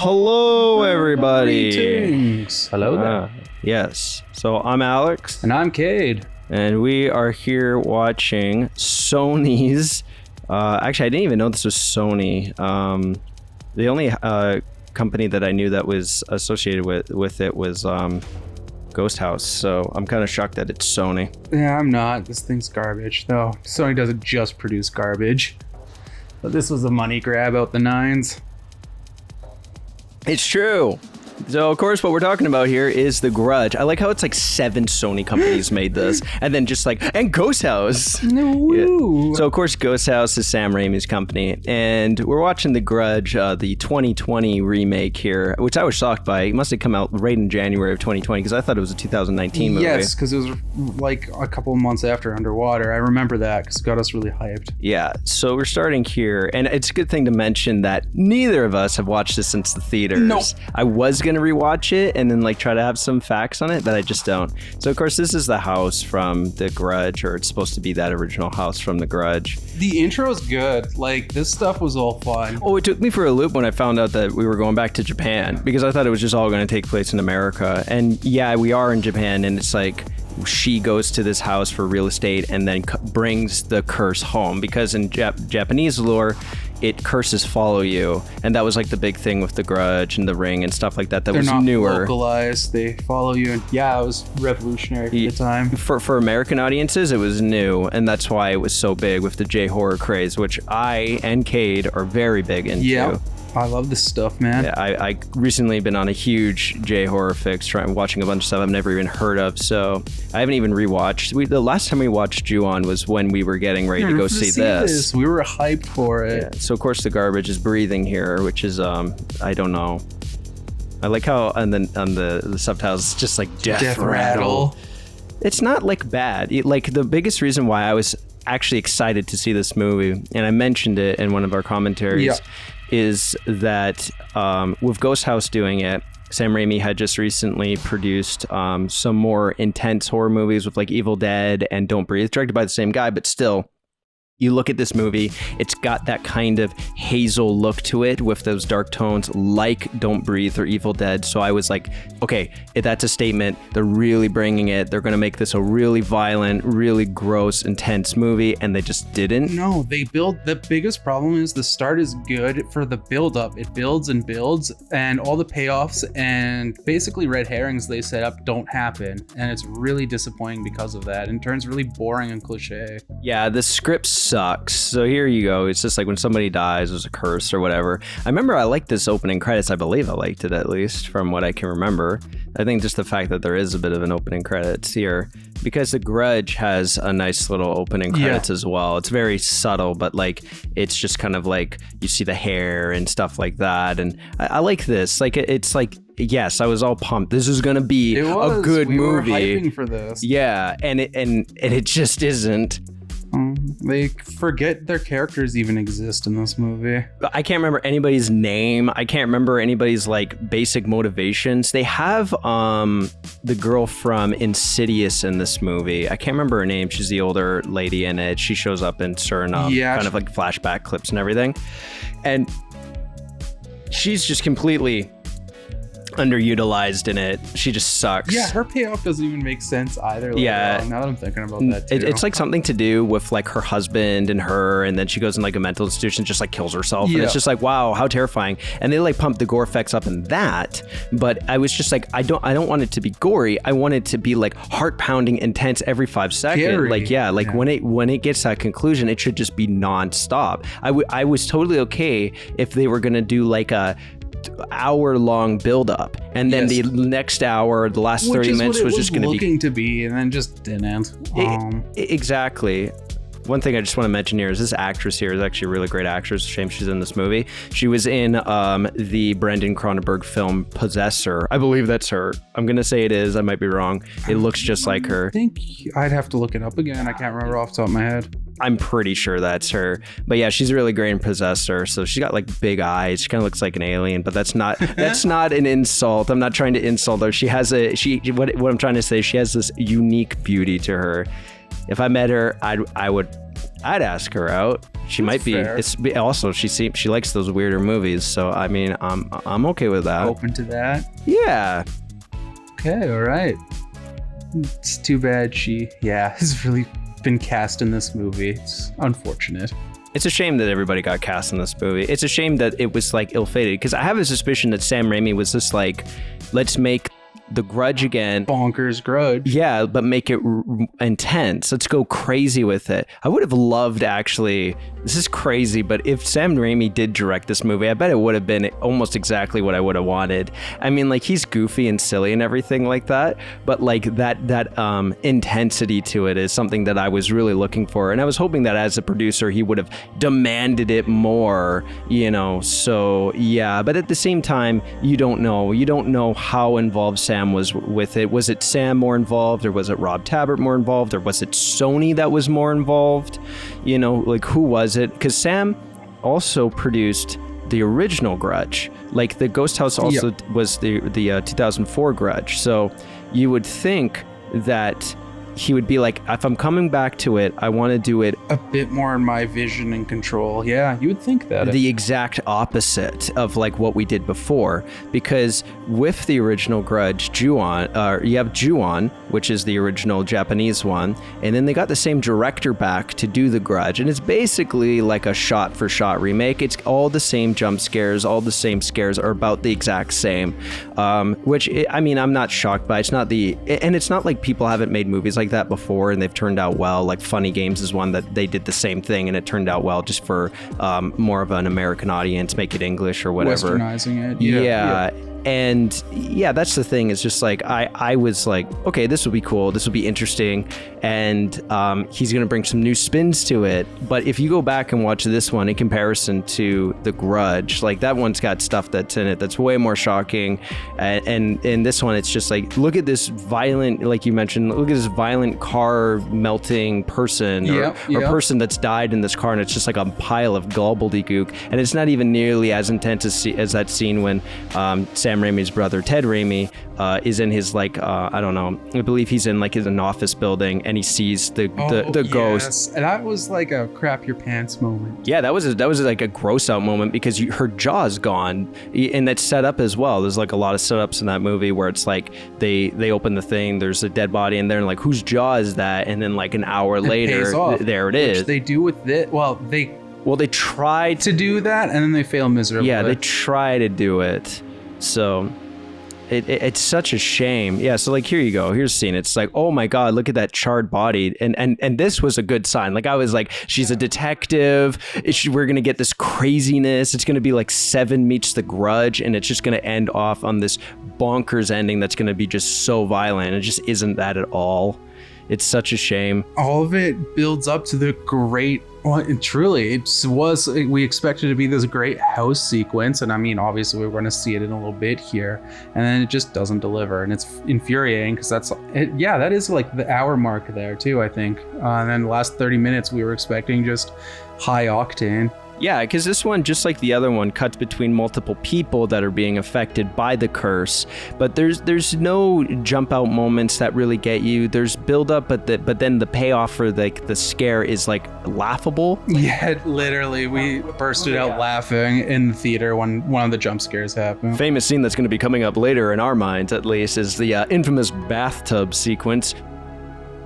Hello, everybody. Greetings. Hello there. Yes. So I'm Alex. And I'm Kade. And we are here watching Sony's... actually, I didn't even know this was Sony. The only company that I knew that was associated with it was Ghost House. So I'm kind of shocked that it's Sony. Yeah, I'm not. This thing's garbage. No, Sony doesn't just produce garbage. But this was a money grab out the nines. It's true. So, of course, what we're talking about here is the Grudge. I like how it's like 7 Sony companies made this. And then just like, and Ghost House. No. Yeah. So, of course, Ghost House is Sam Raimi's company. And we're watching the Grudge, the 2020 remake here, which I was shocked by. It must have come out right in January of 2020 because I thought it was a 2019 movie. Yes, because it was like a couple of months after Underwater. I remember that because it got us really hyped. Yeah. So we're starting here. And it's a good thing to mention that neither of us have watched this since the theaters. No. I was going to rewatch it and then like try to have some facts on it, but I just don't. So of course this is the house from the Grudge, or it's supposed to be that original house from the Grudge. The intro's good. Like, this stuff was all fun. Oh, it took me for a loop when I found out that we were going back to Japan because I thought it was just all going to take place in America. And yeah, we are in Japan, and it's like she goes to this house for real estate and then brings the curse home because in Japanese lore, it curses follow you, and that was like the big thing with the Grudge and the Ring and stuff like that. They're was not newer. Localized. They follow you, and yeah, it was revolutionary for the time. For American audiences, it was new, and that's why it was so big with the J-horror craze, which I and Kade are very big into. Yeah. I love this stuff, man. Yeah, I recently been on a huge J-horror fix, watching a bunch of stuff I've never even heard of, so I haven't even rewatched. The last time we watched Ju-on was when we were getting ready to go see this. We were hyped for it. Yeah, so of course the garbage is breathing here, which is I don't know. I like how on the subtitles it's just like death rattle. It's not like bad. Like the biggest reason why I was actually excited to see this movie, and I mentioned it in one of our commentaries, is that with Ghost House doing it, Sam Raimi had just recently produced some more intense horror movies with like Evil Dead and Don't Breathe, directed by the same guy, but still. You look at this movie, it's got that kind of hazel look to it with those dark tones like Don't Breathe or Evil Dead. So I was like, okay, that's a statement. They're really bringing it. They're going to make this a really violent, really gross, intense movie. And they just didn't. No, the biggest problem is the start is good for the build up. It builds and builds, and all the payoffs and basically red herrings they set up don't happen. And it's really disappointing because of that. And turns really boring and cliche. Yeah, the script sucks. So here you go. It's just like when somebody dies, there's a curse or whatever. I remember I liked this opening credits. I believe I liked it, at least from what I can remember. I think just the fact that there is a bit of an opening credits here, because the Grudge has a nice little opening credits as well. It's very subtle, but like it's just kind of like you see the hair and stuff like that. And I like this. Like it's like, yes, I was all pumped. This is gonna be a good movie. We were hyping for this. Yeah, and it just isn't. They forget their characters even exist in this movie. I can't remember anybody's name. I can't remember anybody's like basic motivations. They have the girl from Insidious in this movie. I can't remember her name. She's the older lady in it. She shows up in certain kind of like flashback clips and everything. And she's just completely underutilized in it. She just sucks. Yeah, her payoff doesn't even make sense either. Yeah. Now that I'm thinking about that too. It's like something to do with like her husband and her, and then she goes in like a mental institution, just like kills herself. And it's just like, wow, how terrifying. And they like pump the gore effects up in that, but I was just like, I don't want it to be gory. I want it to be like heart pounding intense every 5 seconds. Scary. Like when it gets that conclusion, it should just be nonstop. I was totally okay if they were gonna do like a hour-long build-up, and then the next hour, the last 30 minutes was just going to be looking to be, and then just didn't. Exactly. One thing I just want to mention here is this actress here is actually a really great actress. Shame she's in this movie. She was in the Brendan Cronenberg film Possessor. I believe that's her. I'm going to say it is. I might be wrong. It looks just like her. I think I'd have to look it up again. I can't remember off the top of my head. I'm pretty sure that's her. But yeah, she's really great in Possessor. So she's got like big eyes. She kind of looks like an alien, but that's not an insult. I'm not trying to insult her. What I'm trying to say, she has this unique beauty to her. If I met her, I would I'd ask her out. She might be. Fair. Also, she likes those weirder movies. So I mean, I'm okay with that. Open to that. Yeah. Okay, all right. It's too bad she, has really been cast in this movie. It's unfortunate. It's a shame that everybody got cast in this movie. It's a shame that it was like ill-fated, because I have a suspicion that Sam Raimi was just like, let's make The Grudge again. Bonkers Grudge. Yeah, but make it intense. Let's go crazy with it. I would have loved, actually, this is crazy, but if Sam Raimi did direct this movie, I bet it would have been almost exactly what I would have wanted. I mean, like, he's goofy and silly and everything like that, but like that intensity to it is something that I was really looking for. And I was hoping that as a producer, he would have demanded it more, you know, so yeah. But at the same time, you don't know how involved Sam was with it. Was it Sam more involved, or was it Rob Tabbert more involved, or was it Sony that was more involved? You know, like, who was it? Because Sam also produced the original Grudge. Like, the Ghost House also was the 2004 Grudge. So you would think that he would be like, if I'm coming back to it, I want to do it a bit more in my vision and control. Yeah, you would think that. The exact opposite of like what we did before, because with the original Grudge, Ju-on, you have Ju-on, which is the original Japanese one, and then they got the same director back to do the Grudge, and it's basically like a shot-for-shot remake. It's all the same jump scares, all the same scares are about the exact same, which, I mean, I'm not shocked by. It's not like people haven't made movies like that before and they've turned out well. Like Funny Games is one that they did the same thing and it turned out well, just for more of an American audience, make it English or whatever. Westernizing it. Yeah. And yeah, that's the thing. It's just like, I was like, okay, this will be cool. This will be interesting. And he's going to bring some new spins to it. But if you go back and watch this one in comparison to The Grudge, like that one's got stuff that's in it that's way more shocking. And in this one, it's just like, look at this violent, like you mentioned, look at this violent car melting person or person that's died in this car. And it's just like a pile of gobbledygook. And it's not even nearly as intense as that scene when Sam Raimi's brother Ted Raimi is in his like I don't know, I believe he's in like an office building and he sees the ghost. And that was like a crap your pants moment. Yeah, that was like a gross out moment because her jaw's gone, and that's set up as well. There's like a lot of setups in that movie where it's like they open the thing, there's a dead body in there, and like whose jaw is that? And then like an hour later, there it is. Which they do with it. Well, they try to do that and then they fail miserably. Yeah, they try to do it. So it's such a shame. Yeah, so like here you go. Here's a scene. It's like, oh my God, look at that charred body. And this was a good sign. Like I was like, she's a detective. We're going to get this craziness. It's going to be like Seven meets The Grudge, and it's just going to end off on this bonkers ending that's going to be just so violent. It just isn't that at all. It's such a shame. All of it builds up to the great, well, truly, we expected it to be this great house sequence. And I mean, obviously we're going to see it in a little bit here. And then it just doesn't deliver. And it's infuriating because that is like the hour mark there too, I think. And then the last 30 minutes we were expecting just high octane. Yeah, because this one, just like the other one, cuts between multiple people that are being affected by the curse. But there's no jump out moments that really get you. There's build up, but then the payoff for the scare is like laughable. Yeah, literally, we bursted out laughing in the theater when one of the jump scares happened. Famous scene that's going to be coming up later in our minds, at least, is the infamous bathtub sequence,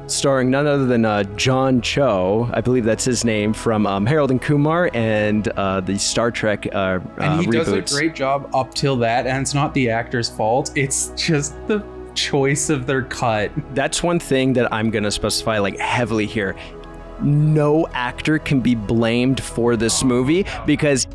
starring none other than John Cho, I believe that's his name, from Harold and Kumar and the Star Trek and he reboots. Does a great job up till that, and it's not the actor's fault. It's just the choice of their cut. That's one thing that I'm going to specify like heavily here. No actor can be blamed for this movie because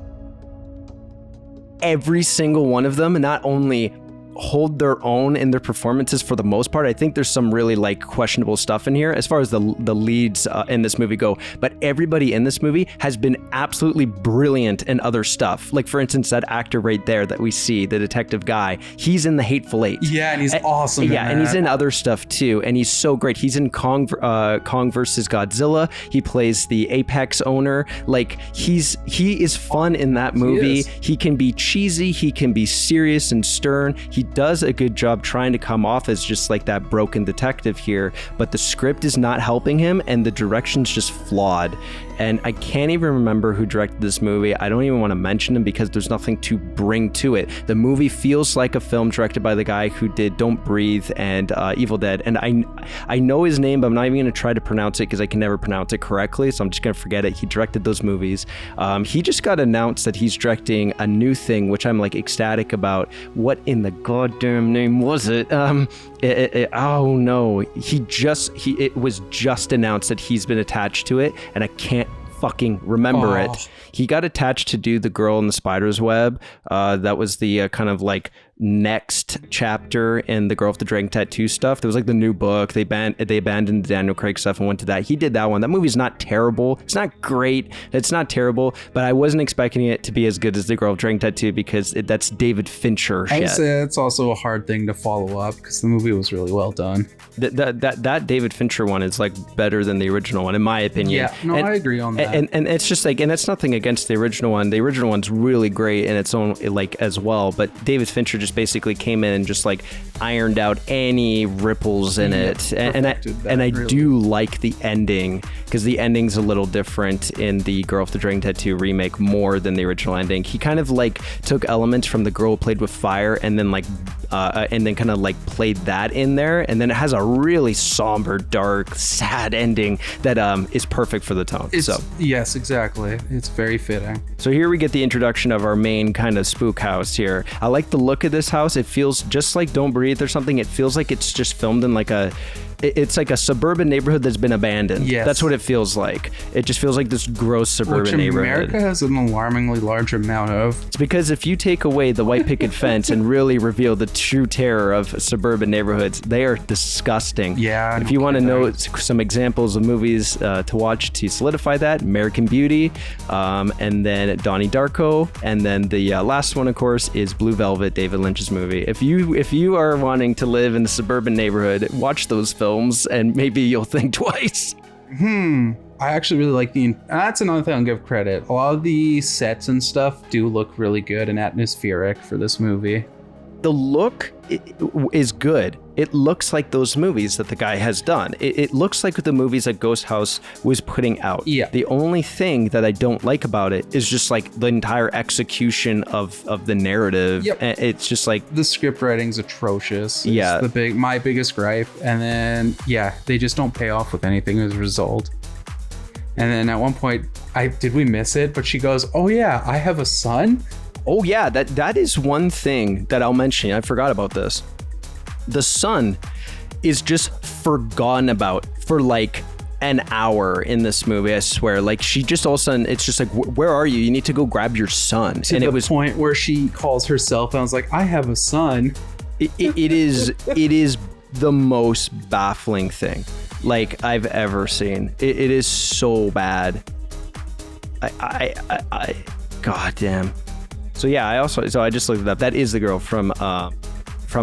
every single one of them not only hold their own in their performances for the most part. I think there's some really like questionable stuff in here as far as the leads in this movie go, but everybody in this movie has been absolutely brilliant in other stuff. Like for instance, that actor right there that we see, the detective guy, he's in The Hateful Eight. Yeah, and he's awesome. Yeah, and he's in other stuff too, and he's so great. He's in Kong versus Godzilla. He plays the Apex owner. Like he is fun in that movie. He can be cheesy, he can be serious and stern. He does a good job trying to come off as just like that broken detective here, but the script is not helping him and the direction's just flawed. and I can't even remember who directed this movie. I don't even want to mention him because there's nothing to bring to it. The movie feels like a film directed by the guy who did Don't Breathe and Evil Dead, and I know his name, but I'm not even going to try to pronounce it because I can never pronounce it correctly, so I'm just going to forget it. He directed those movies. He just got announced that he's directing a new thing, which I'm like ecstatic about. What in the goddamn name was it? Oh no, it was just announced that he's been attached to it, and I can't fucking remember it. He got attached to do The Girl in the Spider's Web. That was the kind of like next chapter in the Girl with the Dragon Tattoo stuff. There was like the new book. They abandoned the Daniel Craig stuff and went to that. He did that one. That movie's not terrible. It's not great. It's not terrible, but I wasn't expecting it to be as good as the Girl with the Dragon Tattoo because that's David Fincher shit. I would say it's also a hard thing to follow up because the movie was really well done. That David Fincher one is like better than the original one in my opinion. Yeah, no, I agree on that. And it's just like, and that's nothing against the original one. The original one's really great in its own like as well, but David Fincher just basically came in and just like ironed out any ripples in it, and I do like the ending because the ending's a little different in the Girl with the Dragon Tattoo remake more than the original ending. He kind of like took elements from The Girl Who Played with Fire and then kind of like played that in there, and then it has a really somber, dark, sad ending that is perfect for the tone. Yes, exactly. It's very fitting. So here we get the introduction of our main kind of spook house here. I like the look of this house. It feels just like Don't Breathe or something. It feels like it's just filmed in like it's like a suburban neighborhood that's been abandoned. Yes. That's what it feels like. It just feels like this gross suburban neighborhood. America has an alarmingly large amount of. It's because if you take away the white picket fence and really reveal the true terror of suburban neighborhoods, they are disgusting. Yeah. If you want to know some examples of movies to watch to solidify that, American Beauty, and then Donnie Darko, and then the last one, of course, is Blue Velvet, David Lynch's movie. If you are wanting to live in a suburban neighborhood, watch those films and maybe you'll think twice. I actually really like that's another thing I'll give credit. A lot of the sets and stuff do look really good and atmospheric for this movie. The look is good. It looks like those movies that the guy has done. It looks like the movies that Ghost House was putting out. Yeah. The only thing that I don't like about it is just like the entire execution of the narrative. Yep. It's just like the script writing's atrocious. Yeah. It's my biggest gripe. And then they just don't pay off with anything as a result. And then at one point, did we miss it? But she goes, "Oh yeah, I have a son." Oh yeah, that is one thing that I'll mention. I forgot about this. The son is just forgotten about for like an hour in this movie, I swear. Like she just all of a sudden, it's just like, where are you? You need to go grab your son. To the point where she calls herself and I was like, "I have a son." It is the most baffling thing like I've ever seen. It is so bad. I God damn. So yeah, I just looked it up. That is the girl from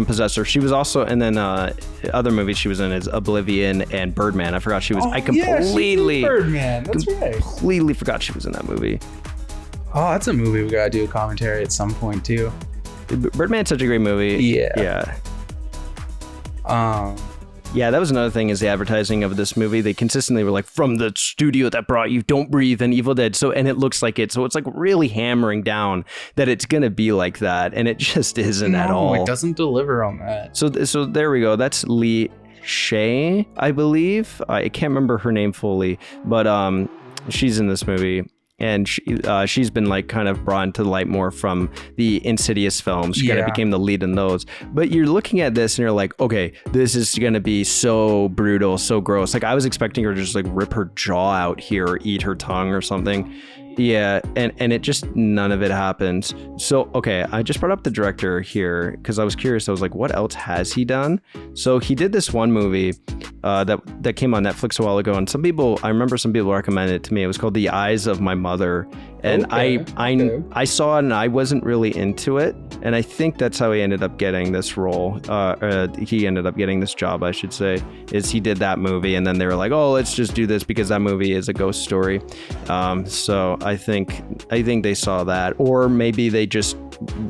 Possessor. She was also, and then other movies she was in is Oblivion and Birdman. I forgot she was. I completely Birdman. That's right. Completely forgot she was in that movie. Oh, that's a movie we gotta do a commentary at some point too. Birdman's such a great movie. Yeah. Yeah, that was another thing is the advertising of this movie. They consistently were like, from the studio that brought you Don't Breathe and Evil Dead. And it looks like it. So it's like really hammering down that it's going to be like that. And it just isn't at all. No, it doesn't deliver on that. So there we go. That's Lee Shay, I believe. I can't remember her name fully, but she's in this movie. And she's been like kind of brought into the light more from the Insidious films. She kind of became the lead in those. But you're looking at this and you're like, okay, this is going to be so brutal, so gross. Like I was expecting her to just like rip her jaw out here or eat her tongue or something. Yeah, and it just, none of it happens. So, okay, I just brought up the director here because I was curious. I was like, what else has he done? So he did this one movie that came on Netflix a while ago, and I remember some people recommended it to me. It was called The Eyes of My Mother, and I saw it and I wasn't really into it, and I think that's how he ended up getting this role. He ended up getting this job, I should say, is he did that movie, and then they were like, oh, let's just do this because that movie is a ghost story. So I think they saw that, or maybe they just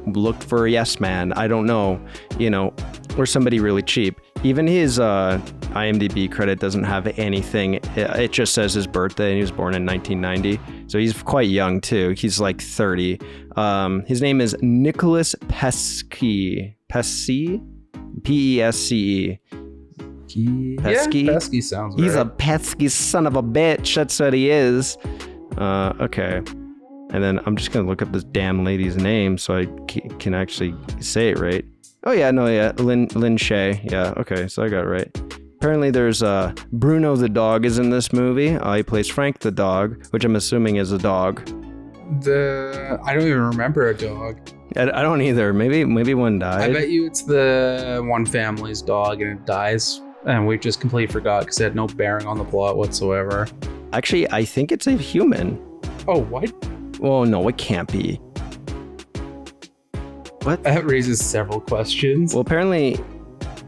looked for a yes man. I don't know, or somebody really cheap. Even his IMDb credit doesn't have anything. It just says his birthday, and he was born in 1990. So he's quite young, too. He's like 30. His name is Nicholas Pesce. Pesce? Pesce. Pesky? Yeah, pesky sounds right. He's a pesky son of a bitch. That's what he is. Okay. And then I'm just going to look up this damn lady's name so I can actually say it right. Oh, yeah, no, yeah. Lin Shay. Yeah, okay, so I got it right. Apparently there's Bruno the dog is in this movie. He plays Frank the dog, which I'm assuming is a dog. I don't even remember a dog. I don't either. Maybe one died. I bet you it's the one family's dog and it dies. And we just completely forgot because it had no bearing on the plot whatsoever. Actually, I think it's a human. Oh, what? Well, no, it can't be. What? That raises several questions. Well, apparently,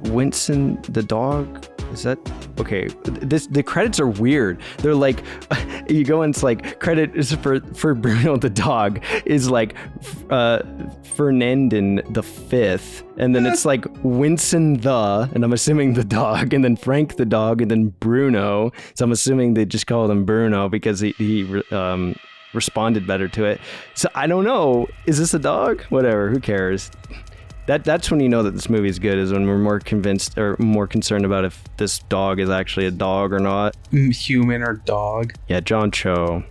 Winston the dog, is that... Okay, the credits are weird. They're like, you go and it's like, credit is for Bruno the dog is like Fernandin the fifth. And then it's like Winston and I'm assuming the dog, and then Frank the dog, and then Bruno. So I'm assuming they just called him Bruno because he responded better to it. So I don't know. Is this a dog? Whatever. Who cares? That's when you know that this movie is good, is when we're more convinced or more concerned about if this dog is actually a dog or not. Human or dog. Yeah, John Cho.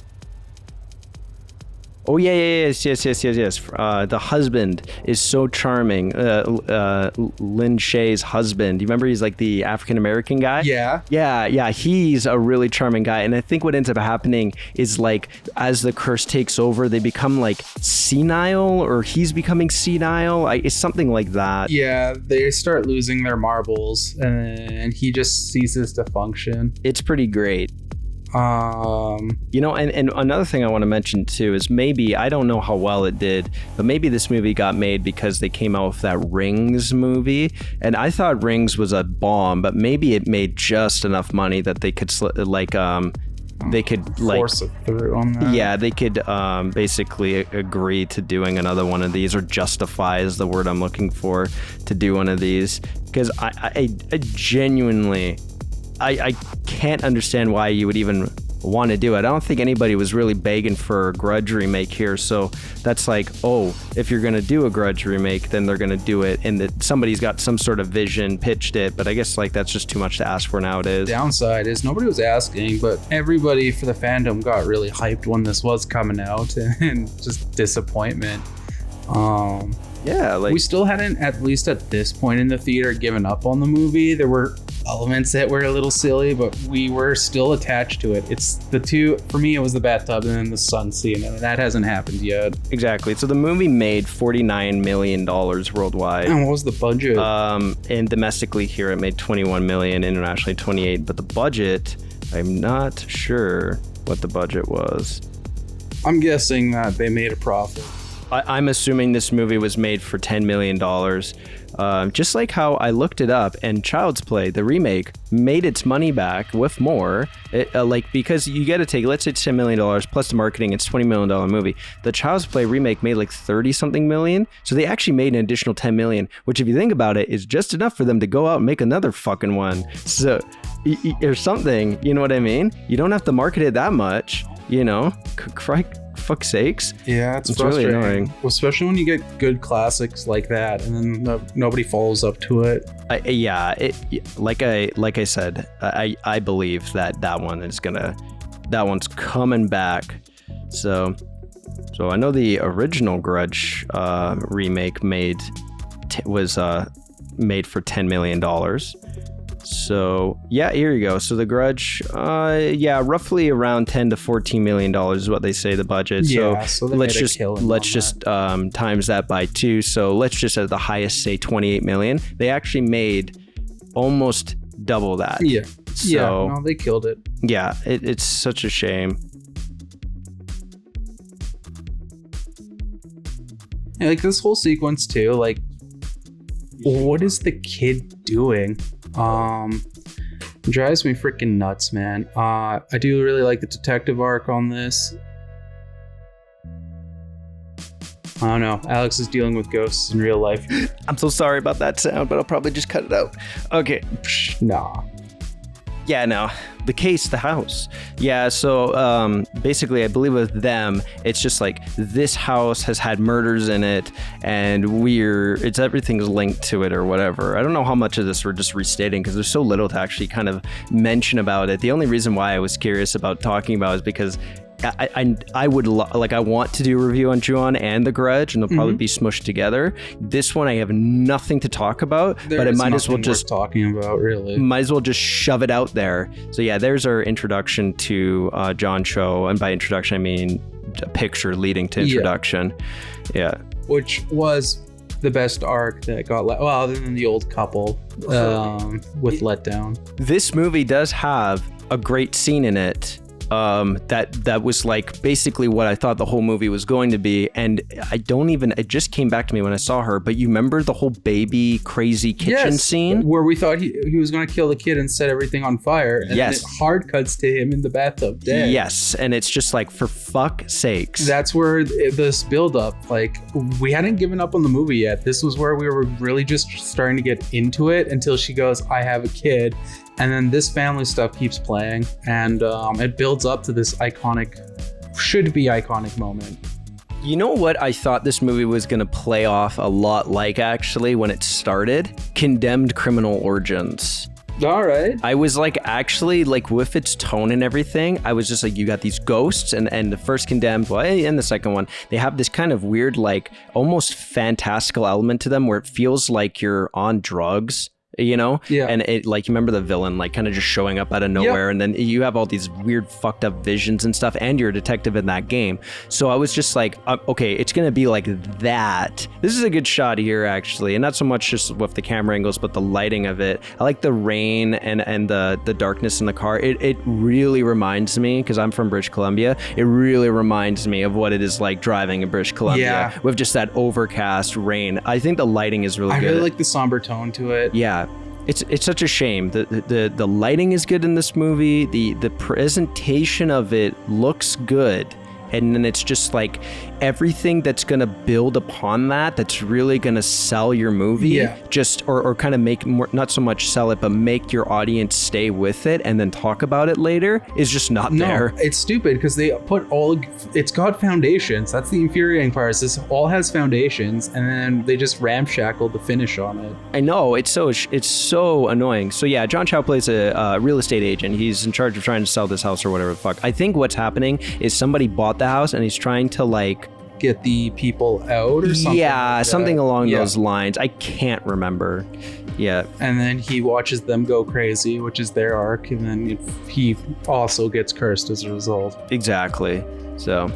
Oh, yes. The husband is so charming. Lin Shaye's husband. Do you remember he's like the African-American guy? Yeah. Yeah. He's a really charming guy. And I think what ends up happening is like, as the curse takes over, they become like senile, or he's becoming senile. It's something like that. Yeah, they start losing their marbles and he just ceases to function. It's pretty great. You know, and another thing I want to mention too is maybe, I don't know how well it did, but maybe this movie got made because they came out with that Rings movie, and I thought Rings was a bomb, but maybe it made just enough money that they could force it through on that. Yeah, they could basically agree to doing another one of these, or justify is the word I'm looking for, to do one of these, because I genuinely I can't understand why you would even want to do it. I don't think anybody was really begging for a Grudge remake here, so that's like, oh, if you're gonna do a Grudge remake, then they're gonna do it, and that somebody's got some sort of vision, pitched it, but I guess like that's just too much to ask for nowadays. Downside is nobody was asking, but everybody for the fandom got really hyped when this was coming out, and just disappointment. Yeah, like, we still hadn't, at least at this point in the theater, given up on the movie. There were elements that were a little silly, but we were still attached to it. It's the two, for me, it was the bathtub and then the sun scene, and that hasn't happened yet. Exactly. So the movie made $49 million worldwide. And what was the budget? And domestically here, it made $21 million, internationally $28 million, but the budget, I'm not sure what the budget was. I'm guessing that they made a profit. I'm assuming this movie was made for $10 million. Just like how I looked it up, and Child's Play, the remake, made its money back with more. Because you got to take, let's say it's $10 million plus the marketing, it's $20 million movie. The Child's Play remake made like 30 something million. So they actually made an additional 10 million, which if you think about it, is just enough for them to go out and make another fucking one. So, or something, you know what I mean? You don't have to market it that much, you know? Fuck's sakes. Yeah, it's really annoying, especially when you get good classics like that and then nobody follows up to it. Like I said, I believe that one's coming back. So I know the original Grudge remake was made for $10 million. So yeah, here you go. So the Grudge, roughly around $10 to $14 million is what they say the budget. Yeah, so let's just times that by 2. So let's just at the highest say 28 million. They actually made almost double that. Yeah. So, no, they killed it. Yeah, it's such a shame. Yeah, like this whole sequence too. Like, what is the kid doing? Drives me freaking nuts, man. I do really like the detective arc on this. I don't know. Alex is dealing with ghosts in real life. I'm so sorry about that sound, but I'll probably just cut it out. Okay. Nah. Yeah, no. The house. Yeah, so basically, I believe with them, it's just like this house has had murders in it, and everything's linked to it or whatever. I don't know how much of this we're just restating because there's so little to actually kind of mention about it. The only reason why I was curious about talking about is because I want to do a review on Ju-on and The Grudge, and they'll probably be smushed together. This one I have nothing to talk about, but I might as well just talking about really. Might as well just shove it out there. So yeah, there's our introduction to John Cho, and by introduction I mean a picture leading to introduction. Yeah, which was the best arc that got other than the old couple with Letdown. This movie does have a great scene in it. That was like basically what I thought the whole movie was going to be, and it just came back to me when I saw her, but you remember the whole baby crazy kitchen scene? Where we thought he was going to kill the kid and set everything on fire, and then it hard cuts to him in the bathtub dead. Yes, and it's just like, for fuck's sakes. That's where this build up, like, we hadn't given up on the movie yet. This was where we were really just starting to get into it until she goes, I have a kid. And then this family stuff keeps playing, and it builds up to this should be iconic moment. You know what I thought this movie was going to play off a lot like, actually, when it started? Condemned Criminal Origins. All right. I was like, actually, like, with its tone and everything, I was just like, you got these ghosts, and the first Condemned, and the second one, they have this kind of weird, like, almost fantastical element to them where it feels like you're on drugs. You know? Yeah. And it, like, you remember the villain, like, kind of just showing up out of nowhere, and then you have all these weird fucked up visions and stuff, and you're a detective in that game. So I was just like, okay, it's gonna be like that. This is a good shot here, actually, and not so much just with the camera angles, but the lighting of it. I like the rain and the darkness in the car. It really reminds me, because I'm from British Columbia, it really reminds me of what it is like driving in British Columbia with just that overcast rain. I think the lighting is really good. I really like the somber tone to it. Yeah. It's such a shame. The lighting is good in this movie. The presentation of it looks good. And then it's just like everything that's going to build upon that's really going to sell your movie, just or kind of make more, not so much sell it, but make your audience stay with it and then talk about it later, is just not there. It's stupid because they put it's got foundations. That's the infuriating part. Is this all has foundations, and then they just ramshackle the finish on it. I know, it's so annoying. So yeah, John Cho plays a real estate agent. He's in charge of trying to sell this house or whatever the fuck. I think what's happening is somebody bought the house and he's trying to like get the people out or something. Yeah, like something along those lines. I can't remember. Yeah. And then he watches them go crazy, which is their arc, and then he also gets cursed as a result. Exactly. So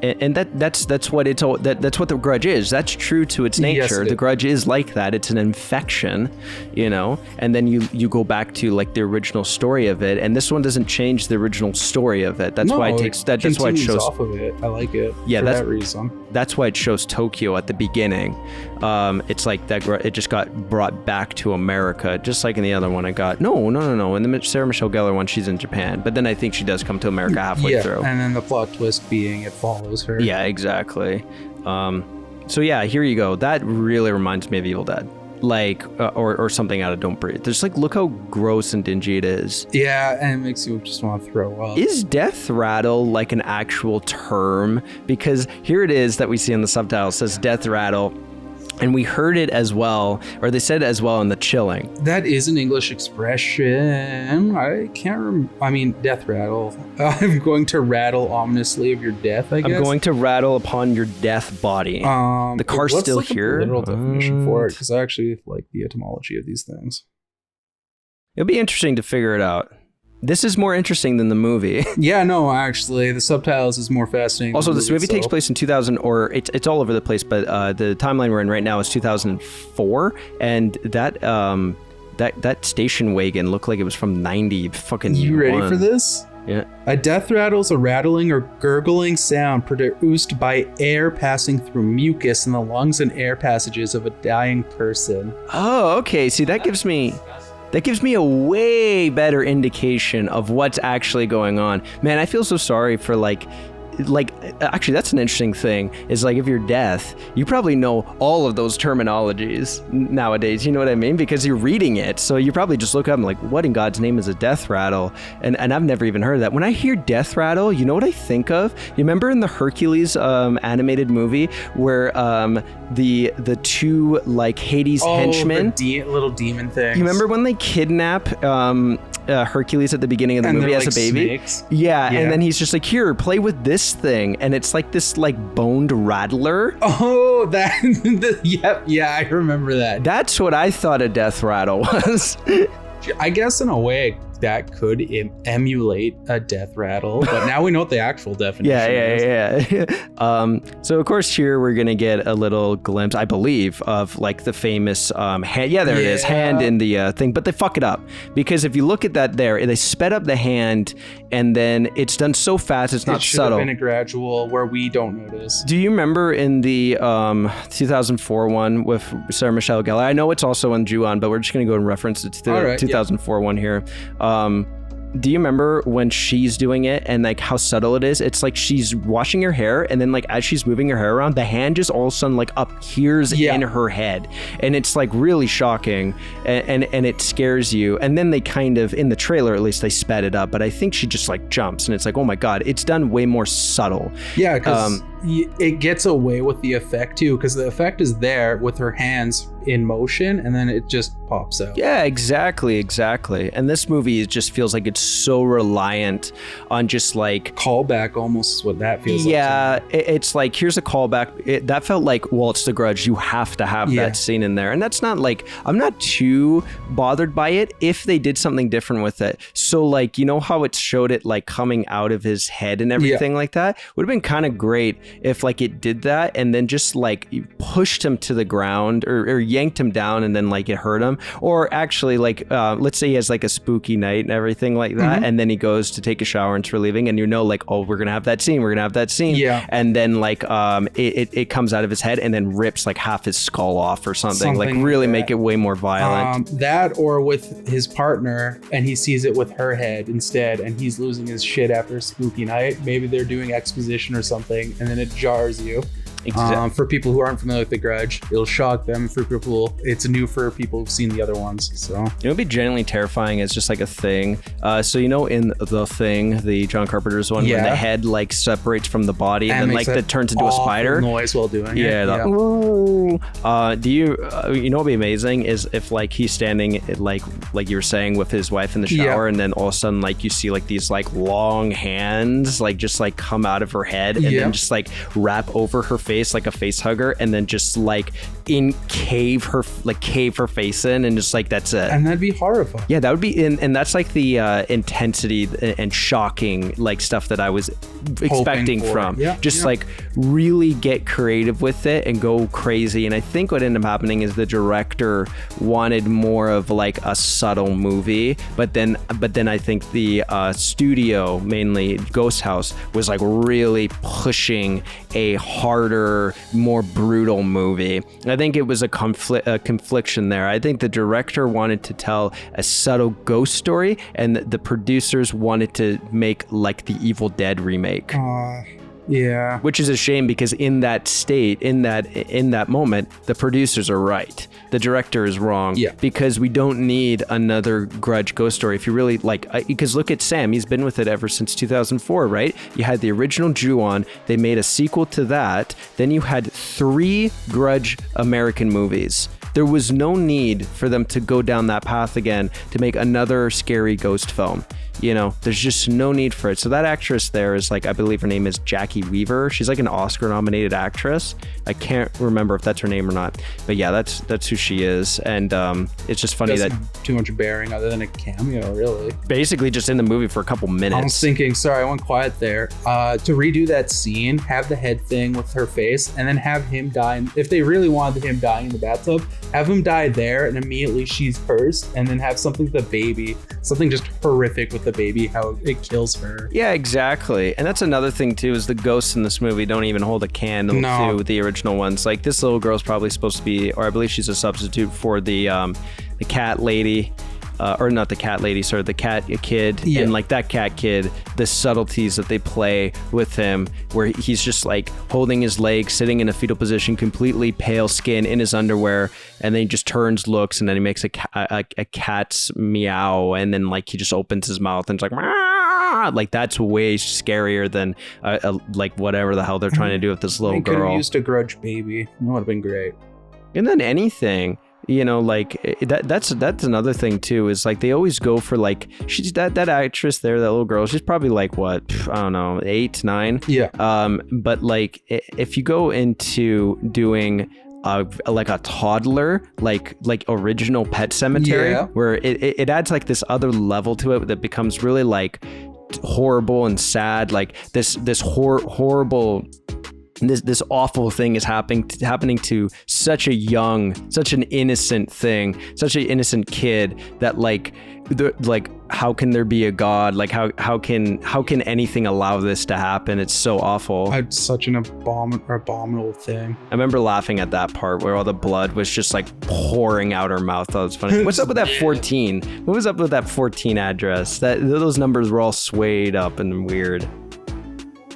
and that's what it's all, that's what the Grudge is. That's true to its nature. The Grudge is like that. It's an infection, you know. And then you go back to like the original story of it, and this one doesn't change the original story of it. That's why it takes that. That's why it shows off of it. I like it. Yeah, for that reason. That's why it shows Tokyo at the beginning. It's like that. It just got brought back to America, just like in the other one. I got no. In the Sarah Michelle Gellar one, she's in Japan, but then I think she does come to America halfway through. And then the plot twist being it follows her. Yeah, exactly. So yeah, here you go. That really reminds me of Evil Dead, like or something out of Don't Breathe. Just like, look how gross and dingy it is. Yeah, and it makes you just want to throw up. Is death rattle like an actual term? Because here it is that we see in the subtitle, it says death rattle. And we heard it as well, or they said it as well in The Chilling. That is an English expression. I can't remember. I mean, death rattle. I'm going to rattle ominously of your death, I guess. I'm going to rattle upon your death body. The car's still here. Literal definition for it, because I actually like the etymology of these things. It'll be interesting to figure it out. This is more interesting than the movie. Yeah, no, actually, the subtitles is more fascinating. Also, this movie takes place in 2000, or it's all over the place, but the timeline we're in right now is 2004, and that station wagon looked like it was from 90 fucking. You ready for this? Yeah. A death rattle is a rattling or gurgling sound produced by air passing through mucus in the lungs and air passages of a dying person. Oh, okay. See, that gives me a way better indication of what's actually going on. Man, I feel so sorry for like like, actually, that's an interesting thing, is like, if you're death, you probably know all of those terminologies nowadays, you know what I mean? Because you're reading it, so you probably just look up and like, what in God's name is a death rattle? And I've never even heard of that. When I hear death rattle, you know what I think of? You remember in the Hercules animated movie where the two like Hades henchmen, the little demon things. you remember when they kidnap Hercules at the beginning of the movie as a baby? Snakes. Yeah, and then he's just like, here, play with this thing, and it's like this like boned rattler. Oh, yeah, I remember that. That's what I thought a death rattle was. I guess in a way that could emulate a death rattle, but now we know what the actual definition is. Yeah. So of course here we're gonna get a little glimpse, I believe, of like the famous hand. Yeah, there it is, hand in the thing. But they fuck it up, because if you look at that there, they sped up the hand, and then it's done so fast it's not subtle. It should have been a gradual where we don't notice. Do you remember in the 2004 one with Sarah Michelle Gellar? I know it's also on Ju-on, but we're just gonna go and reference it to the 2004 one here. Do you remember when she's doing it and like how subtle it is? It's like she's washing her hair, and then like as she's moving her hair around, the hand just all of a sudden like appears in her head, and it's like really shocking, and it scares you. And then they kind of, in the trailer at least, they sped it up, but I think she just like jumps, and it's like, oh my god, it's done way more subtle. Yeah, because it gets away with the effect too, because the effect is there with her hands in motion, and then it just pops out. Yeah, exactly. And this movie just feels like it's so reliant on just like callback, almost is what that feels like. Yeah, it's like, here's a callback. That felt like, well, it's The Grudge, you have to have that scene in there. And that's not like, I'm not too bothered by it if they did something different with it. So like, you know how it showed it like coming out of his head and everything like that? Would have been kind of great if like it did that, and then just like you pushed him to the ground, or yanked him down, and then like it hurt him. Or actually like, let's say he has like a spooky night and everything like that, and then he goes to take a shower and it's relieving, and you know like, oh, we're gonna have that scene, and then like it comes out of his head and then rips like half his skull off or something like really like make it way more violent. That, or with his partner and he sees it with her head instead, and he's losing his shit after a spooky night. Maybe they're doing exposition or something, and then it jars you. For people who aren't familiar with The Grudge, it'll shock them. For people, it's new for people who've seen the other ones. So it would be genuinely terrifying as just like a thing. So you know, in The Thing, the John Carpenter's one, when the head like separates from the body and then like that turns into a spider noise while doing it. Do you you know what'd be amazing is if like he's standing like you were saying with his wife in the shower, and then all of a sudden like you see like these like long hands like just like come out of her head and then just like wrap over her face like a face hugger, and then just like cave her face in, and just like that's it. And that'd be horrifying. Yeah, that would be and that's like the intensity and shocking like stuff that I was expecting from. Like really get creative with it and go crazy. And I think what ended up happening is the director wanted more of like a subtle movie, but then I think the studio, mainly Ghost House, was like really pushing a harder, more brutal movie. I think it was a confliction there. I think the director wanted to tell a subtle ghost story, and the producers wanted to make like the Evil Dead remake. Yeah. Which is a shame, because in that state, in that moment, the producers are right. The director is wrong. Yeah. Because we don't need another Grudge ghost story. If you really like, because look at Sam, he's been with it ever since 2004, right? You had the original Ju-on, they made a sequel to that. Then you had 3 Grudge American movies. There was no need for them to go down that path again to make another scary ghost film. You know, there's just no need for it. So that actress there is like, I believe her name is Jackie Weaver. She's like an Oscar-nominated actress. I can't remember if that's her name or not. But yeah, that's who she is. And it's just funny that too much bearing other than a cameo, really. Basically just in the movie for a couple minutes. I was thinking, sorry, I went quiet there. To redo that scene, have the head thing with her face, and then have him die. If they really wanted him dying in the bathtub, have him die there, and immediately she's cursed, and then have something with the baby, something just horrific with the baby, how it kills her. Yeah, exactly. And that's another thing too, is the ghosts in this movie don't even hold a candle to the original ones. Like this little girl's probably supposed to be, or I believe she's a substitute for the cat lady or not the cat lady, sorry, the cat kid, Yeah. and like that cat kid, the subtleties that they play with him, where he's just like holding his leg, sitting in a fetal position, completely pale skin in his underwear, and then he just turns, looks, and then he makes a cat's meow, and then like he just opens his mouth and it's like, "Meow." Like that's way scarier than like whatever the hell they're trying to do with this little They could have girl. used a Grudge baby. That would have been great. And then anything, you know, like that's another thing too, is like they always go for like, she's that actress there, that little girl, she's probably like what, I don't know, 8, 9. Yeah. But like if you go into doing like a toddler, like original Pet Cemetery, Yeah. where it adds like this other level to it that becomes really like horrible and sad, like this horrible, this awful thing is happening to such an innocent thing, such an innocent kid, that like how can there be a God? Like how can anything allow this to happen? It's so awful. It's such an abominable thing. I remember laughing at that part where all the blood was just like pouring out her mouth. That was funny. What's up with that 14? What was up with that 14 address? Those numbers were all swayed up and weird.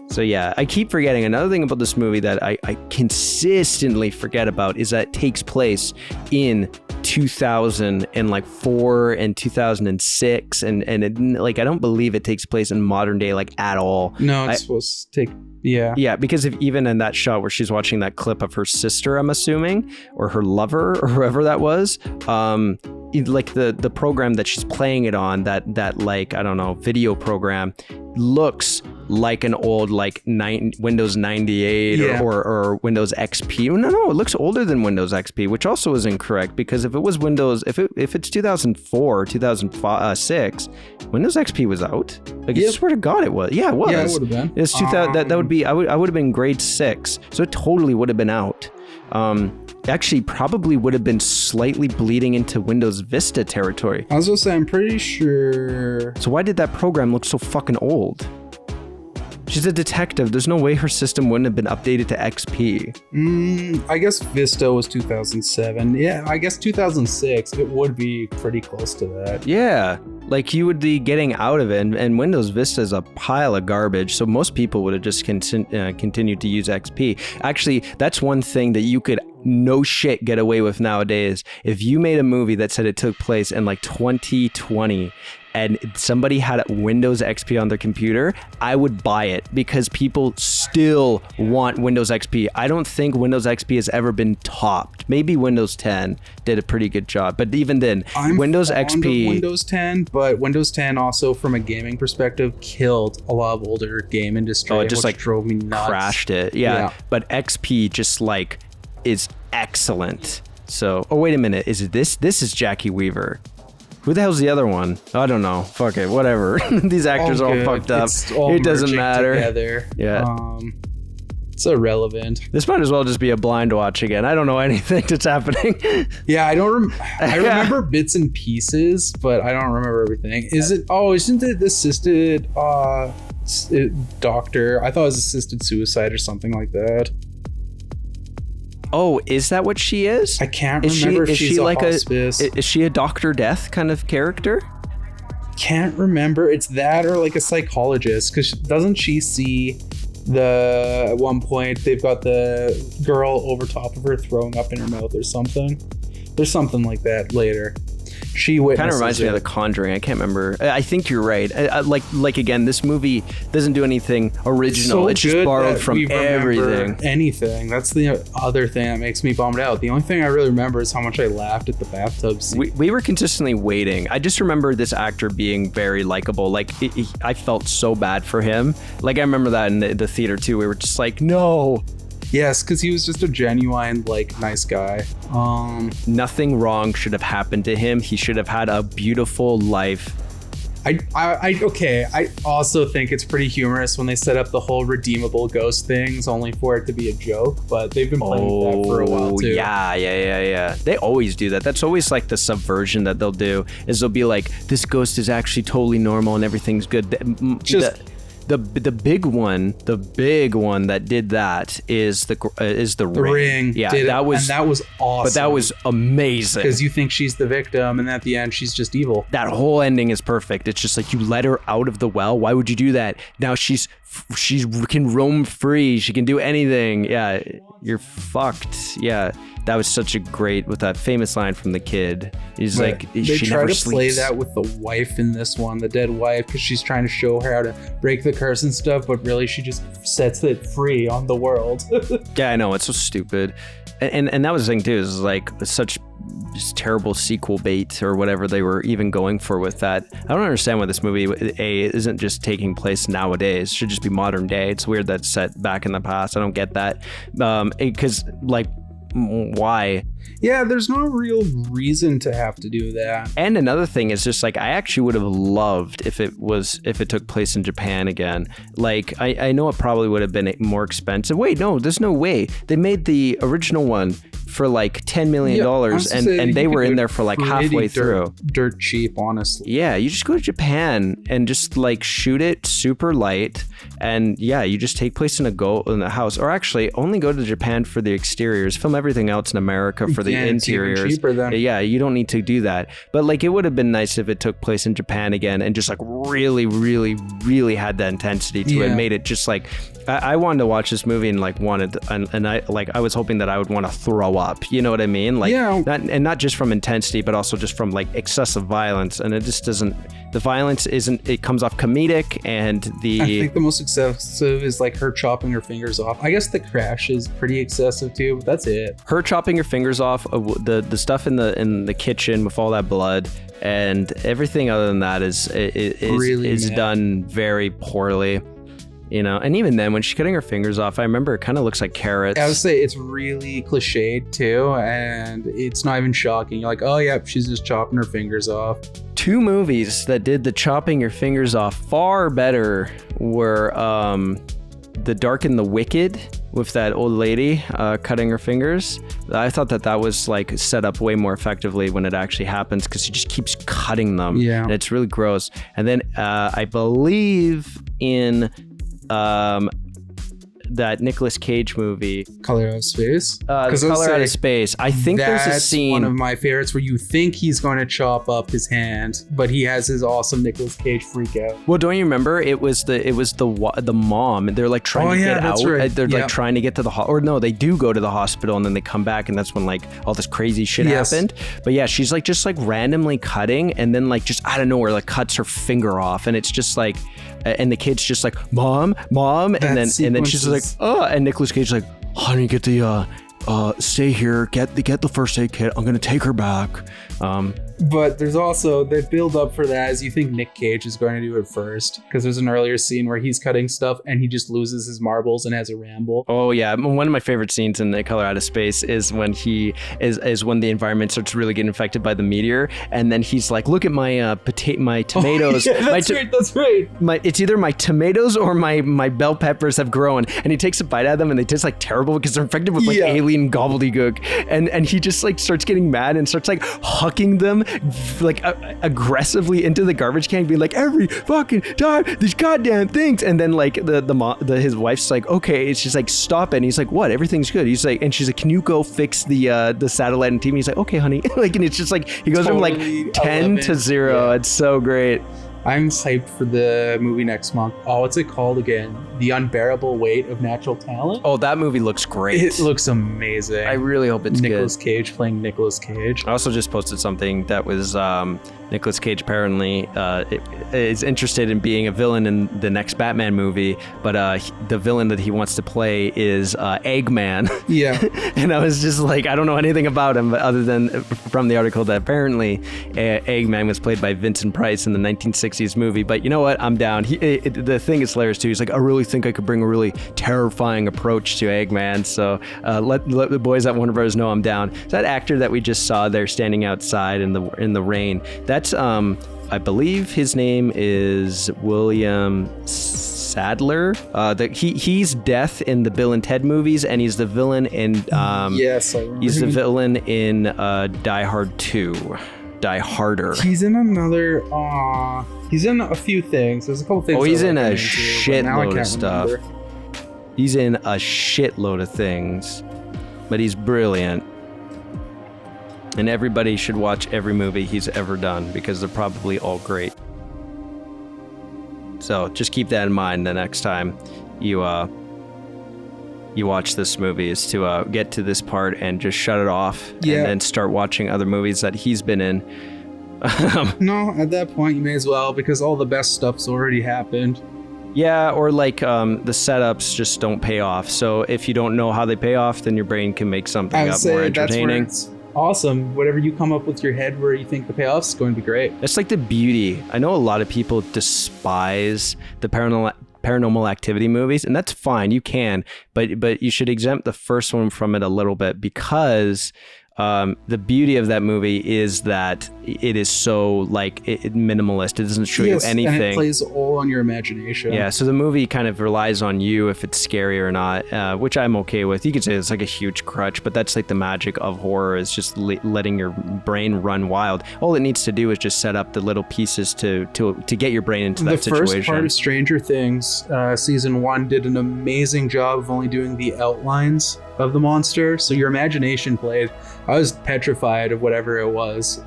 So yeah, I keep forgetting. Another thing about this movie that I consistently forget about is that it takes place in 2004 and 2006, and it, like I don't believe it takes place in modern day like at all. No, it's supposed to take. Yeah, because if even in that shot where she's watching that clip of her sister, I'm assuming, or her lover, or whoever that was, like the program that she's playing it on, that like, I don't know, video program, looks like an old like Windows 98 or Windows XP. No, it looks older than Windows XP, which also is incorrect, because if it was Windows, if it's 2004, 2006, Windows XP was out. Like, I swear to God, it was. Yeah, it was. Yeah, it would have been. It's 2000. That would be. I would have been grade 6, so it totally would have been out. Actually, probably would have been slightly bleeding into Windows Vista territory. I was gonna say, I'm pretty sure. So why did that program look so fucking old? She's a detective. There's no way her system wouldn't have been updated to XP. I guess Vista was 2007. Yeah, I guess 2006. It would be pretty close to that. Yeah, like you would be getting out of it, and Windows Vista is a pile of garbage. So most people would have just continued to use XP. Actually, that's one thing that you could no shit get away with nowadays. If you made a movie that said it took place in like 2020 and somebody had Windows XP on their computer, I would buy it, because people still want Windows XP. I don't think Windows XP has ever been topped. Maybe Windows 10 did a pretty good job, but even then, Windows XP... Windows 10, but Windows 10 also, from a gaming perspective, killed a lot of older game industry. Oh, it just which like drove me nuts. Crashed it. Yeah, but XP just like is excellent. So, oh wait a minute, is it this? This is Jackie Weaver. Who the hell's the other one? I don't know. Fuck it, whatever. These actors are all fucked up. It doesn't matter. Together. Yeah. It's irrelevant. This might as well just be a blind watch again. I don't know anything that's happening. Yeah, I don't. I remember bits and pieces, but I don't remember everything. Isn't it assisted doctor? I thought it was assisted suicide or something like that. Oh, is that what she is? I can't remember if she's like hospice. Is she a Dr. Death kind of character? Can't remember. It's that or like a psychologist, because doesn't she see at one point they've got the girl over top of her throwing up in her mouth or something? There's something like that later. She witnesses. Kind of reminds me of The Conjuring. I can't remember. I think you're right. Like again, this movie doesn't do anything original. It's just borrowed from everything. Anything. That's the other thing that makes me bummed out. The only thing I really remember is how much I laughed at the bathtub scene. We were consistently waiting. I just remember this actor being very likable. Like I felt so bad for him. Like I remember that in the theater too. We were just like, no. Yes, because he was just a genuine, like, nice guy. Nothing wrong should have happened to him. He should have had a beautiful life. I also think it's pretty humorous when they set up the whole redeemable ghost things, only for it to be a joke. But they've been playing with that for a while too. Yeah. They always do that. That's always like the subversion that they'll do. Is they'll be like, this ghost is actually totally normal and everything good. The big one that did that is the Ring. Yeah, that was awesome. But that was amazing because you think she's the victim, and at the end she's just evil. That whole ending is perfect. It's just like, you let her out of the well. Why would you do that? Now she can roam free. She can do anything. Yeah, you're fucked. Yeah. That was such a great, with that famous line from the kid. He's like, they she try never to sleeps. play that with the wife in this one, the dead wife, because she's trying to show her how to break the curse and stuff, but really she just sets it free on the world. Yeah, I know, it's so stupid. And that was the thing too, is like such just terrible sequel bait or whatever they were even going for with that. I don't understand why this movie isn't just taking place nowadays. It should just be modern day. It's weird that it's set back in the past. I don't get that. Because like, why? Yeah, there's no real reason to have to do that. And another thing is just like, I actually would have loved if it took place in Japan again. Like, I know it probably would have been more expensive. Wait, no, there's no way. They made the original one for like $10 million, and they were in there for like halfway through. Dirt cheap, honestly. Yeah, you just go to Japan and just like shoot it super light, and yeah, you just take place in a house, or actually only go to Japan for the exteriors, film everything else in America for the interiors. It's even cheaper then. Yeah, you don't need to do that. But like, it would have been nice if it took place in Japan again and just like really, really, really had that intensity to it, and made it just like, I wanted to watch this movie and like I was hoping that I would want to throw up. You know what I mean? Like, not just from intensity, but also just from like excessive violence. And it just doesn't. The violence isn't. It comes off comedic, and I think the most excessive is like her chopping her fingers off. I guess the crash is pretty excessive too, but that's it. Her chopping her fingers off. The stuff in the kitchen with all that blood. And everything other than that is done very poorly. You know, and even then, when she's cutting her fingers off, I remember it kind of looks like carrots. I would say it's really cliched too, and it's not even shocking. You're like, oh yeah, she's just chopping her fingers off. Two movies that did the chopping your fingers off far better were The Dark and the Wicked, with that old lady cutting her fingers. I thought that was like set up way more effectively when it actually happens, because she just keeps cutting them. Yeah, and it's really gross. And then I believe in that Nicolas Cage movie, Color Out of Space. Color Out of Space. I think there's a scene. One of my favorites where you think he's going to chop up his hand, but he has his awesome Nicolas Cage freak out. Well, don't you remember? It was the mom. They're like trying to get out. Right. They're like trying to get to the or no, they do go to the hospital, and then they come back, and that's when like all this crazy shit happened. But yeah, she's like just like randomly cutting, and then like just out of nowhere like cuts her finger off, and it's just like. And the kid's just like, mom, and then she's like, oh, and Nicolas Cage's like, honey, get the stay here, get the first aid kit. I'm gonna take her back. But there's also the build up for that is you think Nick Cage is going to do it first, because there's an earlier scene where he's cutting stuff and he just loses his marbles and has a ramble. Oh yeah, one of my favorite scenes in The Color Out of Space is when he is when the environment starts really getting affected by the meteor, and then he's like, look at my my tomatoes. Oh, yeah, that's right. It's either my tomatoes or my bell peppers have grown, and he takes a bite out of them and they taste like terrible because they're infected with like alien gobbledygook, and he just like starts getting mad and starts like hucking them like aggressively into the garbage can, being like, every fucking time these goddamn things. And then like his wife's like, okay, it's just like, stop it. And he's like, what, everything's good? He's like, and she's like, can you go fix the satellite and TV? He's like, okay, honey. Like, and it's just like he goes from like 10 to 0. It's so great. I'm hyped for the movie next month. Oh, what's it called again? The Unbearable Weight of Natural Talent? Oh, that movie looks great. It looks amazing. I really hope it's Nicolas Cage playing Nicolas Cage. I also just posted something that was Nicolas Cage apparently is interested in being a villain in the next Batman movie, but the villain that he wants to play is Eggman. Yeah. And I was just like, I don't know anything about him, but other than from the article that apparently Eggman was played by Vincent Price in the 1960s movie. But you know what? I'm down. The thing is hilarious too. He's like, I really think I could bring a really terrifying approach to Eggman. So let the boys at Warner Bros. Know I'm down. That actor that we just saw there standing outside in the rain, that's I believe his name is William Sadler. He's Death in the Bill and Ted movies, and he's the villain in yes, I remember he's him. the villain in Die Hard 2. Die Harder. He's in another. He's in a few things. There's a couple things. Oh, he's in a shitload of stuff. He's in a shitload of things, but he's brilliant. And everybody should watch every movie he's ever done because they're probably all great. So just keep that in mind the next time you watch this movie, is to get to this part and just shut it off and then start watching other movies that he's been in. No, at that point you may as well, because all the best stuff's already happened. Yeah, or like the setups just don't pay off. So if you don't know how they pay off, then your brain can make something up more entertaining. That's where it's awesome. Whatever you come up with your head where you think the payoff's going to be great. That's like the beauty. I know a lot of people despise the paranormal activity movies, and that's fine. You can, but you should exempt the first one from it a little bit, because the beauty of that movie is that it is so like minimalist. It doesn't show you anything. And it plays all on your imagination. Yeah, so the movie kind of relies on you if it's scary or not, which I'm okay with. You could say it's like a huge crutch, but that's like the magic of horror, is just letting your brain run wild. All it needs to do is just set up the little pieces to get your brain into that situation. The first part of Stranger Things, season 1, did an amazing job of only doing the outlines of the monster, so your imagination played. I was petrified of whatever it was,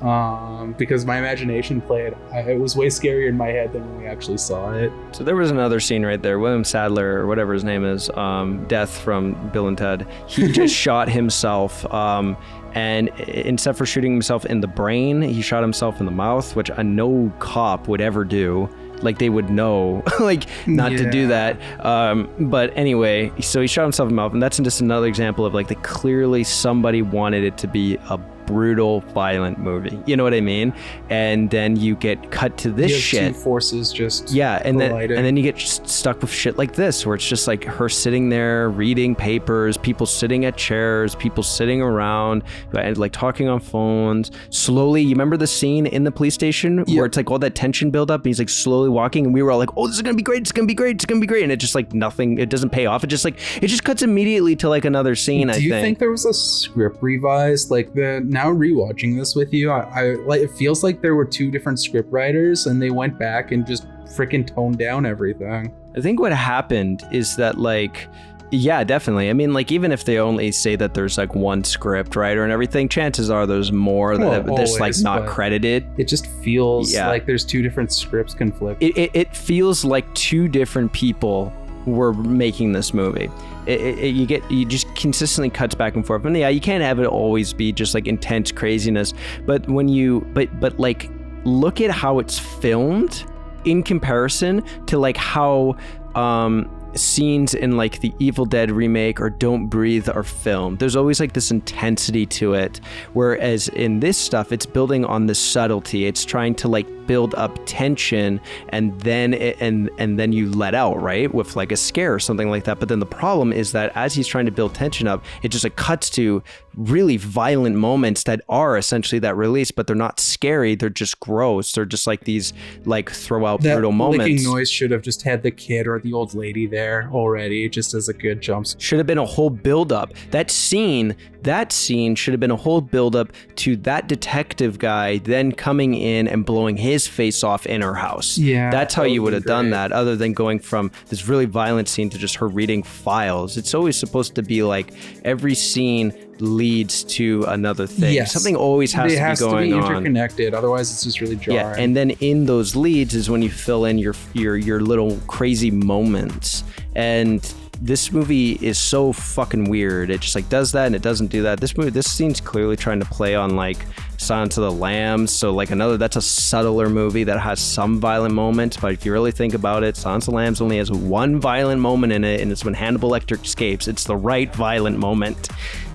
because my imagination played. It was way scarier in my head than when we actually saw it. So there was another scene right there. William Sadler, or whatever his name is, Death from Bill and Ted. He just shot himself, and instead for shooting himself in the brain, he shot himself in the mouth, which no cop would ever do. Like, they would know, like, not to do that. But anyway, so he shot himself in the mouth, and that's just another example of, like, clearly somebody wanted it to be a brutal, violent movie. You know what I mean? And then you get cut to this shit. Two forces just and then you get stuck with shit like this, where it's just like her sitting there reading papers, people sitting at chairs, people sitting around, and like talking on phones. Slowly, you remember the scene in the police station where it's like all that tension build up, and he's like slowly walking, and we were all like, "Oh, this is gonna be great! It's gonna be great! It's gonna be great!" And it just like nothing. It doesn't pay off. It just cuts immediately to like another scene. Do you think there was a script revise? Like, now rewatching this with you, I like, it feels like there were two different script writers, and they went back and just freaking toned down everything. I think what happened is that, like, yeah, definitely. I mean, like, even if they only say that there's like one script writer and everything, chances are there's more that just like not credited. It just feels like there's two different scripts conflict. It feels like two different people were making this movie. You just consistently cuts back and forth, and yeah, you can't have it always be just like intense craziness, but when you but like look at how it's filmed in comparison to like how scenes in like the Evil Dead remake or Don't Breathe are filmed. There's always like this intensity to it, whereas in this stuff it's building on the subtlety. It's trying to like build up tension, and then and then you let out, right, with like a scare or something like that. But then the problem is that as he's trying to build tension up, it just like cuts to really violent moments that are essentially that release, but they're not scary, they're just gross. They're just like these like throw out brutal moments. That licking noise should have just had the kid or the old lady there already, just as a good jump. Should have been a whole build up. That scene should have been a whole build up to that detective guy then coming in and blowing his face off in her house. Yeah, that's how you would have done that, other than going from this really violent scene to just her reading files. It's always supposed to be like every scene leads to another thing. Yes. Something always has to be going on. It has to be interconnected, otherwise it's just really jarring. Yeah, and then in those leads is when you fill in your little crazy moments. And this movie is so fucking weird. It just like does that and it doesn't do that. This scene's clearly trying to play on like Silence of the Lambs. So like that's a subtler movie that has some violent moments, but if you really think about it, Silence of the Lambs only has one violent moment in it, and it's when Hannibal Lecter escapes. It's the right violent moment,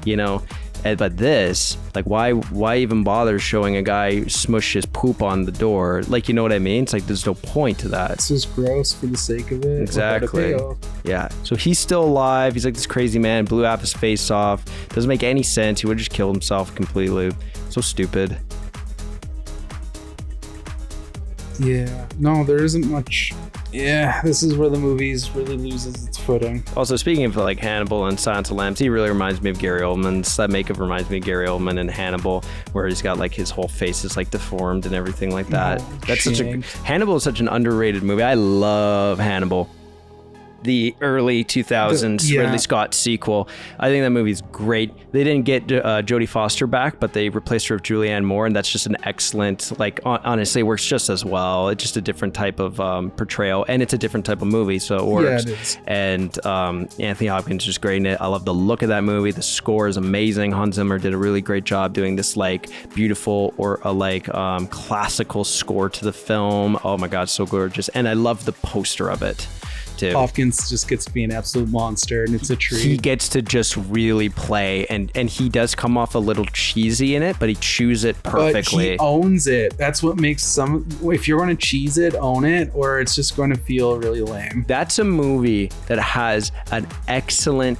you know. But this, like, why even bother showing a guy smush his poop on the door? Like, you know what I mean? It's like there's no point to that. It's just gross for the sake of it. Exactly. Yeah. So he's still alive. He's like this crazy man, blew half his face off. Doesn't make any sense. He would have just killed himself completely. So stupid. Yeah. No, there isn't much. Yeah, this is where the movies really loses its footing. Also, speaking of like Hannibal and Silence of the Lambs, he really reminds me of Gary Oldman's. That makeup reminds me of Gary Oldman and Hannibal, where he's got like his whole face is like deformed and everything like that. Hannibal is such an underrated movie. I love Hannibal. The early 2000s Ridley Scott sequel. I think that movie's great. They didn't get Jodie Foster back, but they replaced her with Julianne Moore, and that's just an excellent, like, honestly, it works just as well. It's just a different type of portrayal, and it's a different type of movie, so it works. Yeah, it is. And Anthony Hopkins is just great in it. I love the look of that movie. The score is amazing. Hans Zimmer did a really great job doing this, like, beautiful or classical score to the film. Oh my God, so gorgeous. And I love the poster of it. Hopkins just gets to be an absolute monster, and it's a treat. He gets to just really play, and he does come off a little cheesy in it, but he chews it perfectly. But he owns it. That's what makes if you're going to cheese it, own it, or it's just going to feel really lame. That's a movie that has an excellent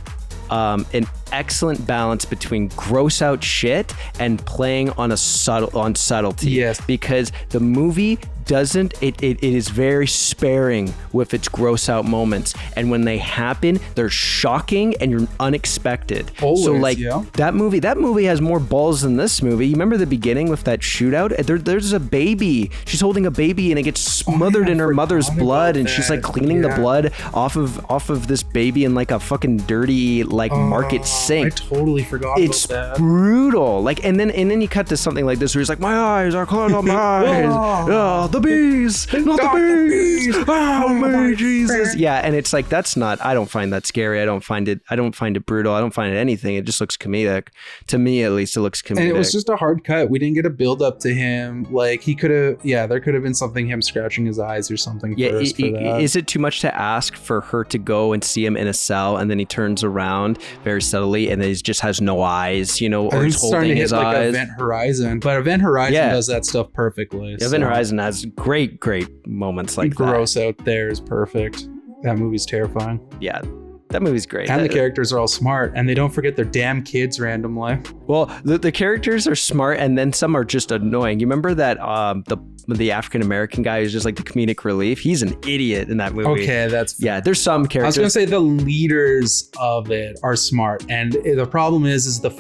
balance between gross out shit and playing on subtlety. Yes, because the movie doesn't, it is very sparing with its gross out moments, and when they happen, they're shocking and you're unexpected. Always, so like that movie has more balls than this movie. You remember the beginning with that shootout? There's a baby. She's holding a baby and it gets smothered in her mother's blood, and she's like cleaning the blood off of this baby in like a fucking dirty like market sink. I totally forgot about that. It's brutal. Like, and then you cut to something like this where he's like, my eyes are closed on my eyes. The bees, not the bees. Oh my Jesus. Yeah, and it's like, that's not, I don't find that scary. I don't find it brutal. I don't find it anything. It just looks comedic. To me, at least, it looks comedic. And it was just a hard cut. We didn't get a build up to him. Like, he could have, there could have been something, him scratching his eyes or something. First for that. Is it too much to ask for her to go and see him in a cell, and then he turns around very subtly and he just has no eyes, or he's holding his eyes? Like Event Horizon, but Event Horizon does that stuff perfectly. Event Horizon has great moments like that. Gross out there is perfect. That movie's terrifying. Yeah, that movie's great. And the characters are all smart, and they don't forget their damn kids randomly. Well, the characters are smart, and then some are just annoying. You remember that the African American guy who's just like the comedic relief? He's an idiot in that movie. Okay, there's some characters. I was gonna say the leaders of it are smart, and the problem is the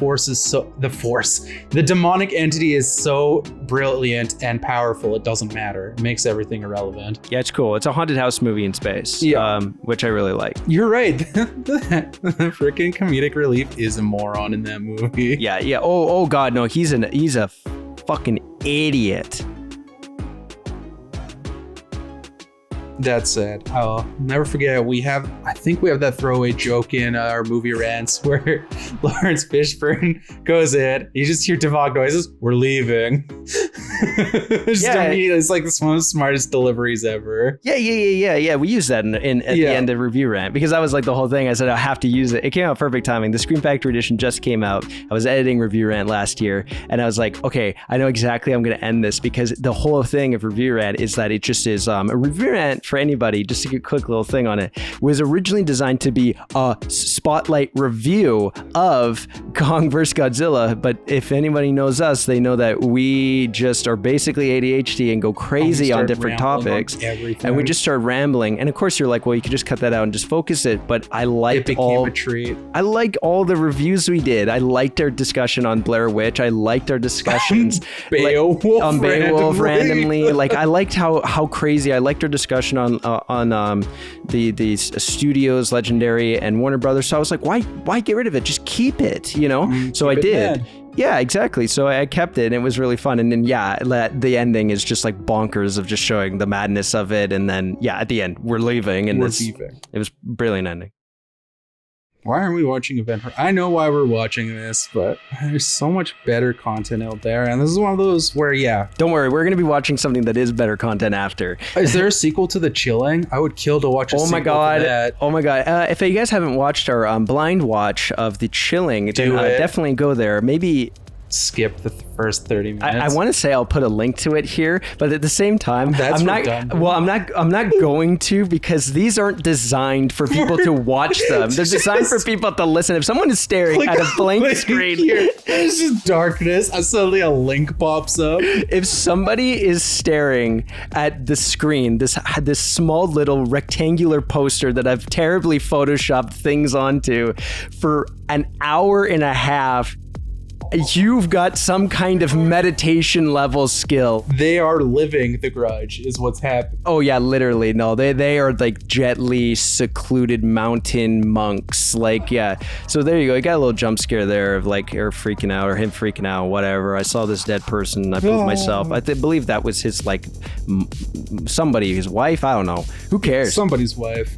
the demonic entity is so brilliant and powerful, it doesn't matter. It makes everything irrelevant. Yeah, it's cool. It's a haunted house movie in space, which I really like. You're right. The freaking comedic relief is a moron in that movie. Yeah. Oh God, no, he's a fucking idiot. That's sad. I'll never forget. I think we have that throwaway joke in our movie rants where Lawrence Fishburne goes in. You just hear Tavog noises. We're leaving. It's like one of the smartest deliveries ever. Yeah. We used that at the end of Review Rant, because that was like the whole thing. I said I have to use it. It came out perfect timing. The Screen Factory edition just came out. I was editing Review Rant last year, and I was like, okay, I know exactly how I'm going to end this, because the whole thing of Review Rant is that it just is a Review Rant for anybody. Just to get a quick little thing on it, was originally designed to be a spotlight review of Kong vs. Godzilla, but if anybody knows us, they know that we just are basically ADHD and go crazy on different topics, and we just start rambling. And of course you're like, well, you could just cut that out and just focus it, but I liked a treat. I liked all the reviews we did. I liked our discussion on Blair Witch. I liked our discussions on Beowulf randomly. Like, I liked how crazy. I liked our discussion on the studios, Legendary and Warner Brothers. So I was like, why get rid of it? Just keep it, So I did. Yeah, exactly. So I kept it, and it was really fun. And then, the ending is just like bonkers of just showing the madness of it. And then, at the end, we're leaving, and it was brilliant ending. Why aren't we watching Event Horizon? I know why we're watching this, but there's so much better content out there. And this is one of those where, don't worry, we're going to be watching something that is better content after. Is there a sequel to The Chilling? I would kill to watch a sequel to that. Oh my God. If you guys haven't watched our blind watch of The Chilling, definitely go there. Maybe skip the first 30 minutes. I want to say I'll put a link to it here, but at the same time, I'm not going to, because these aren't designed for people to watch them. They're designed for people to listen. If someone is staring at a blank screen, there's just darkness, and suddenly a link pops up. If somebody is staring at the screen, this small little rectangular poster that I've terribly photoshopped things onto for an hour and a half, you've got some kind of meditation level skill. They are living the Grudge is what's happening. Oh yeah, literally. No, they are like gently secluded mountain monks. Like, yeah. So there you go. You got a little jump scare there of like her freaking out or him freaking out, whatever. I saw this dead person. I proved myself. I believe that was his like somebody, his wife. I don't know. Who cares? Somebody's wife.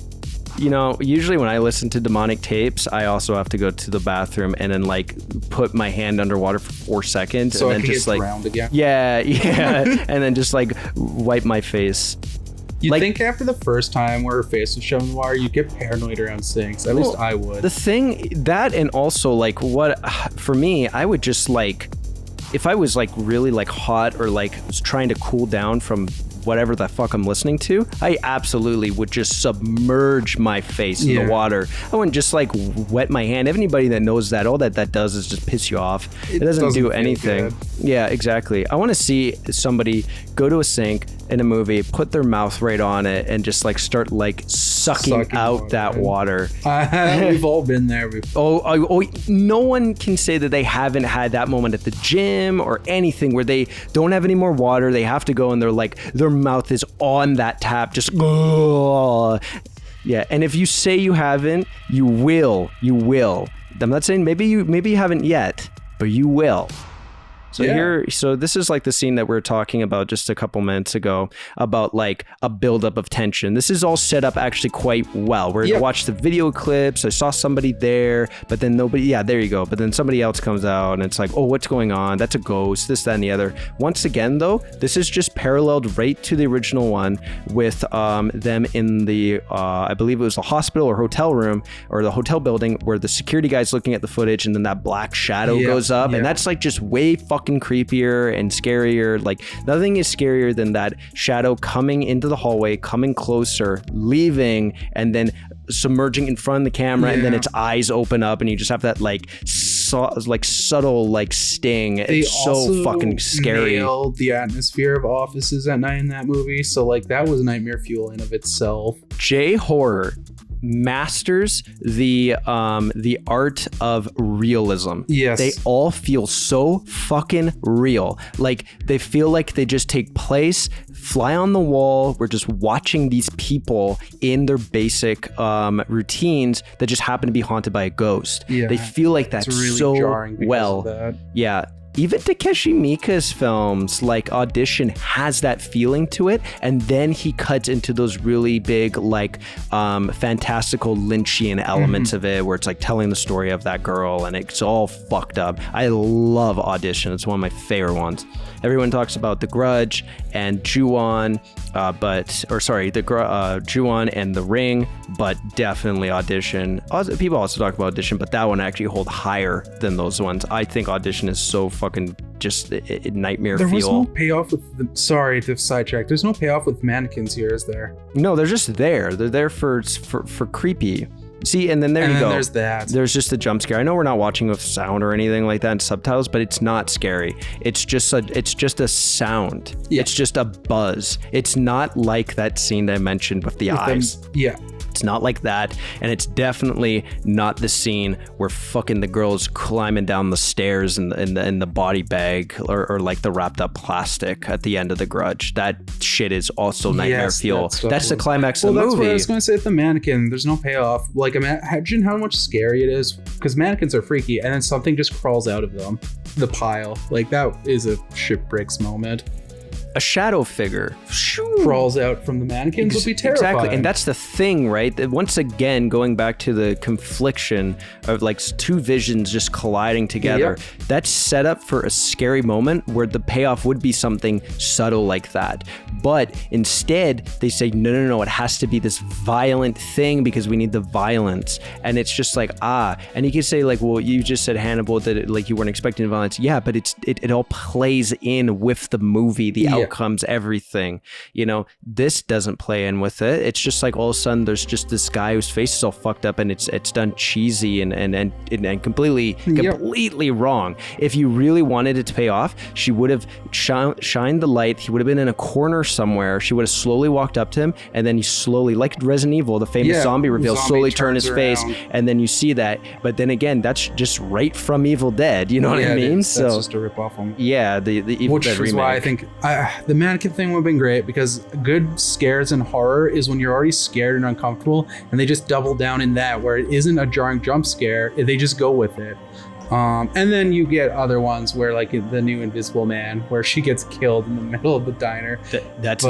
You know, usually when I listen to demonic tapes, I also have to go to the bathroom and then like put my hand underwater for 4 seconds so and then just like drowned again. Yeah, and then just like wipe my face. You like, think after the first time where her face was shown in the water, you get paranoid around sinks. At least I would. The thing that, and also like what for me, I would just like, if I was like really like hot or like was trying to cool down from whatever the fuck I'm listening to, I absolutely would just submerge my face in the water. I wouldn't just like wet my hand. Anybody that knows that, all that does is just piss you off. It doesn't do anything. Good. Yeah, exactly. I want to see somebody go to a sink in a movie, put their mouth right on it, and just like start like sucking out water, that water. We've all been there. No one can say that they haven't had that moment at the gym or anything where they don't have any more water. They have to go and they're like, their mouth is on that tap, just yeah. And if you say you haven't, you will. I'm not saying maybe you haven't yet, but you will. So this is like the scene that we were talking about just a couple minutes ago about like a buildup of tension. This is all set up actually quite well. We're gonna watch the video clips. I saw somebody there, but then nobody. Yeah, there you go. But then somebody else comes out, and it's like, oh, what's going on? That's a ghost. This, that, and the other. Once again, though, this is just paralleled right to the original one with them in the I believe it was the hospital or hotel room or the hotel building where the security guy's looking at the footage, and then that black shadow goes up, and that's like just way fucking creepier and scarier. Like nothing is scarier than that shadow coming into the hallway, coming closer, leaving, and then submerging in front of the camera, and then its eyes open up, and you just have that like subtle like sting. It's so fucking scary. Nailed the atmosphere of offices at night in that movie, so like that was nightmare fuel in of itself. J-horror masters the art of realism. Yes. They all feel so fucking real. Like they feel like they just take place, fly on the wall. We're just watching these people in their basic routines that just happen to be haunted by a ghost. Yeah. They feel like that's really so well. Yeah. Even Takeshi Miike's films like Audition has that feeling to it, and then he cuts into those really big like fantastical Lynchian elements of it where it's like telling the story of that girl and it's all fucked up. I love Audition. It's one of my favorite ones. Everyone talks about The Grudge and Ju-on, Ju-on and The Ring, but definitely Audition. People also talk about Audition, but that one actually holds higher than those ones. I think Audition is so fucking just a nightmare feel. There was no payoff with sorry to sidetrack. There's no payoff with mannequins here, is there? No, they're just there. They're there for creepy. See, and then there you go. There's that. There's just a jump scare. I know we're not watching with sound or anything like that in subtitles, but it's not scary. It's just a sound. Yeah. It's just a buzz. It's not like that scene that I mentioned with the eyes. It's not like that, and it's definitely not the scene where fucking the girl's climbing down the stairs in the body bag or like the wrapped up plastic at the end of The Grudge. That shit is also nightmare fuel. That's the climax of the movie. Well, that's what I was going to say with the mannequin. There's no payoff. Like, imagine how much scary it is, because mannequins are freaky, and then something just crawls out of them. The pile. Like, that is a shipwrecks moment. a shadow figure crawls out from the mannequins would be terrifying. Exactly, and that's the thing, right? That once again, going back to the confliction of like two visions just colliding together, that's set up for a scary moment where the payoff would be something subtle like that. But instead, they say, no, it has to be this violent thing because we need the violence. And it's just like, and you can say like, well, you just said, Hannibal, that like you weren't expecting violence. Yeah, but it all plays in with the movie, the outcomes, everything. You know, this doesn't play in with it. It's just like all of a sudden there's just this guy whose face is all fucked up and it's done cheesy and completely wrong. If you really wanted it to pay off, she would have shined the light. He would have been in a corner somewhere. She would have slowly walked up to him, and then he slowly, like Resident Evil, the famous zombie reveal, slowly turn his face, and then you see that. But then again, that's just right from Evil Dead. You know what I mean? So that's just a rip off on. Yeah, the Evil Dead remake. Which is why I think the mannequin thing would have been great, because good scares in horror is when you're already scared and uncomfortable, and they just double down in that, where it isn't a jarring jump scare. They just go with it. And then you get other ones where, like the new Invisible Man, where she gets killed in the middle of the diner. That's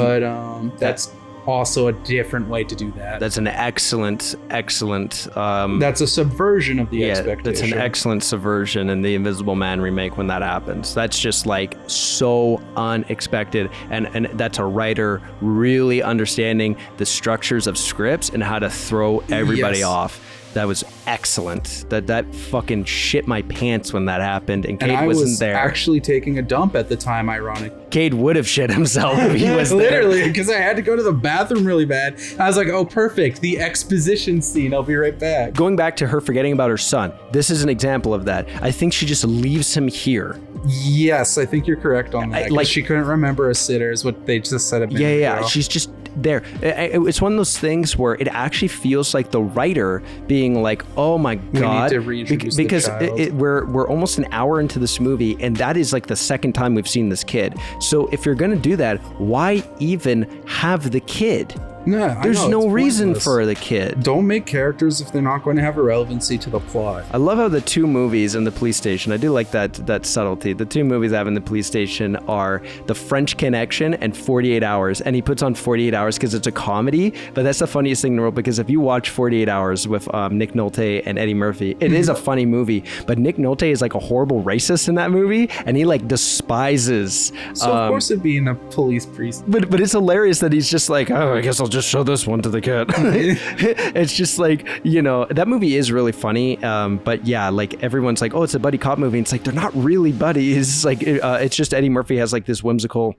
also a different way to do that. That's an excellent. That's a subversion of the expectation. That's an excellent subversion in the Invisible Man remake when that happens. That's just like so unexpected, and that's a writer really understanding the structures of scripts and how to throw everybody off. That was excellent. That fucking shit my pants when that happened, and Kade wasn't there. I was actually taking a dump at the time, ironic. Kade would have shit himself if he was literally, because I had to go to the bathroom really bad. I was like, oh, perfect. The exposition scene. I'll be right back. Going back to her forgetting about her son, this is an example of that. I think she just leaves him here. Yes, I think you're correct on that. Like, she couldn't remember a sitter is what they just said a minute ago. She's just there. It's one of those things where it actually feels like the writer being like, oh my God. We need to reintroduce because the child. we're almost an hour into this movie, and that is like the second time we've seen this kid. So if you're going to do that, why even have the kid? Yeah, there's no reason for the kid. Don't make characters if they're not going to have a relevancy to the plot. I love how the two movies in the police station, I do like that subtlety. The two movies I have in the police station are The French Connection and 48 Hours. And he puts on 48 Hours because it's a comedy, but that's the funniest thing in the world, because if you watch 48 Hours with Nick Nolte and Eddie Murphy, it is a funny movie, but Nick Nolte is like a horrible racist in that movie, and he like despises. So of course it'd be in a police precinct. But it's hilarious that he's just like, oh, I guess I'll just show this one to the kid. It's just like, you know, that movie is really funny, but yeah, like everyone's like, oh, it's a buddy cop movie, and it's like they're not really buddies. Like it's just Eddie Murphy has like this whimsical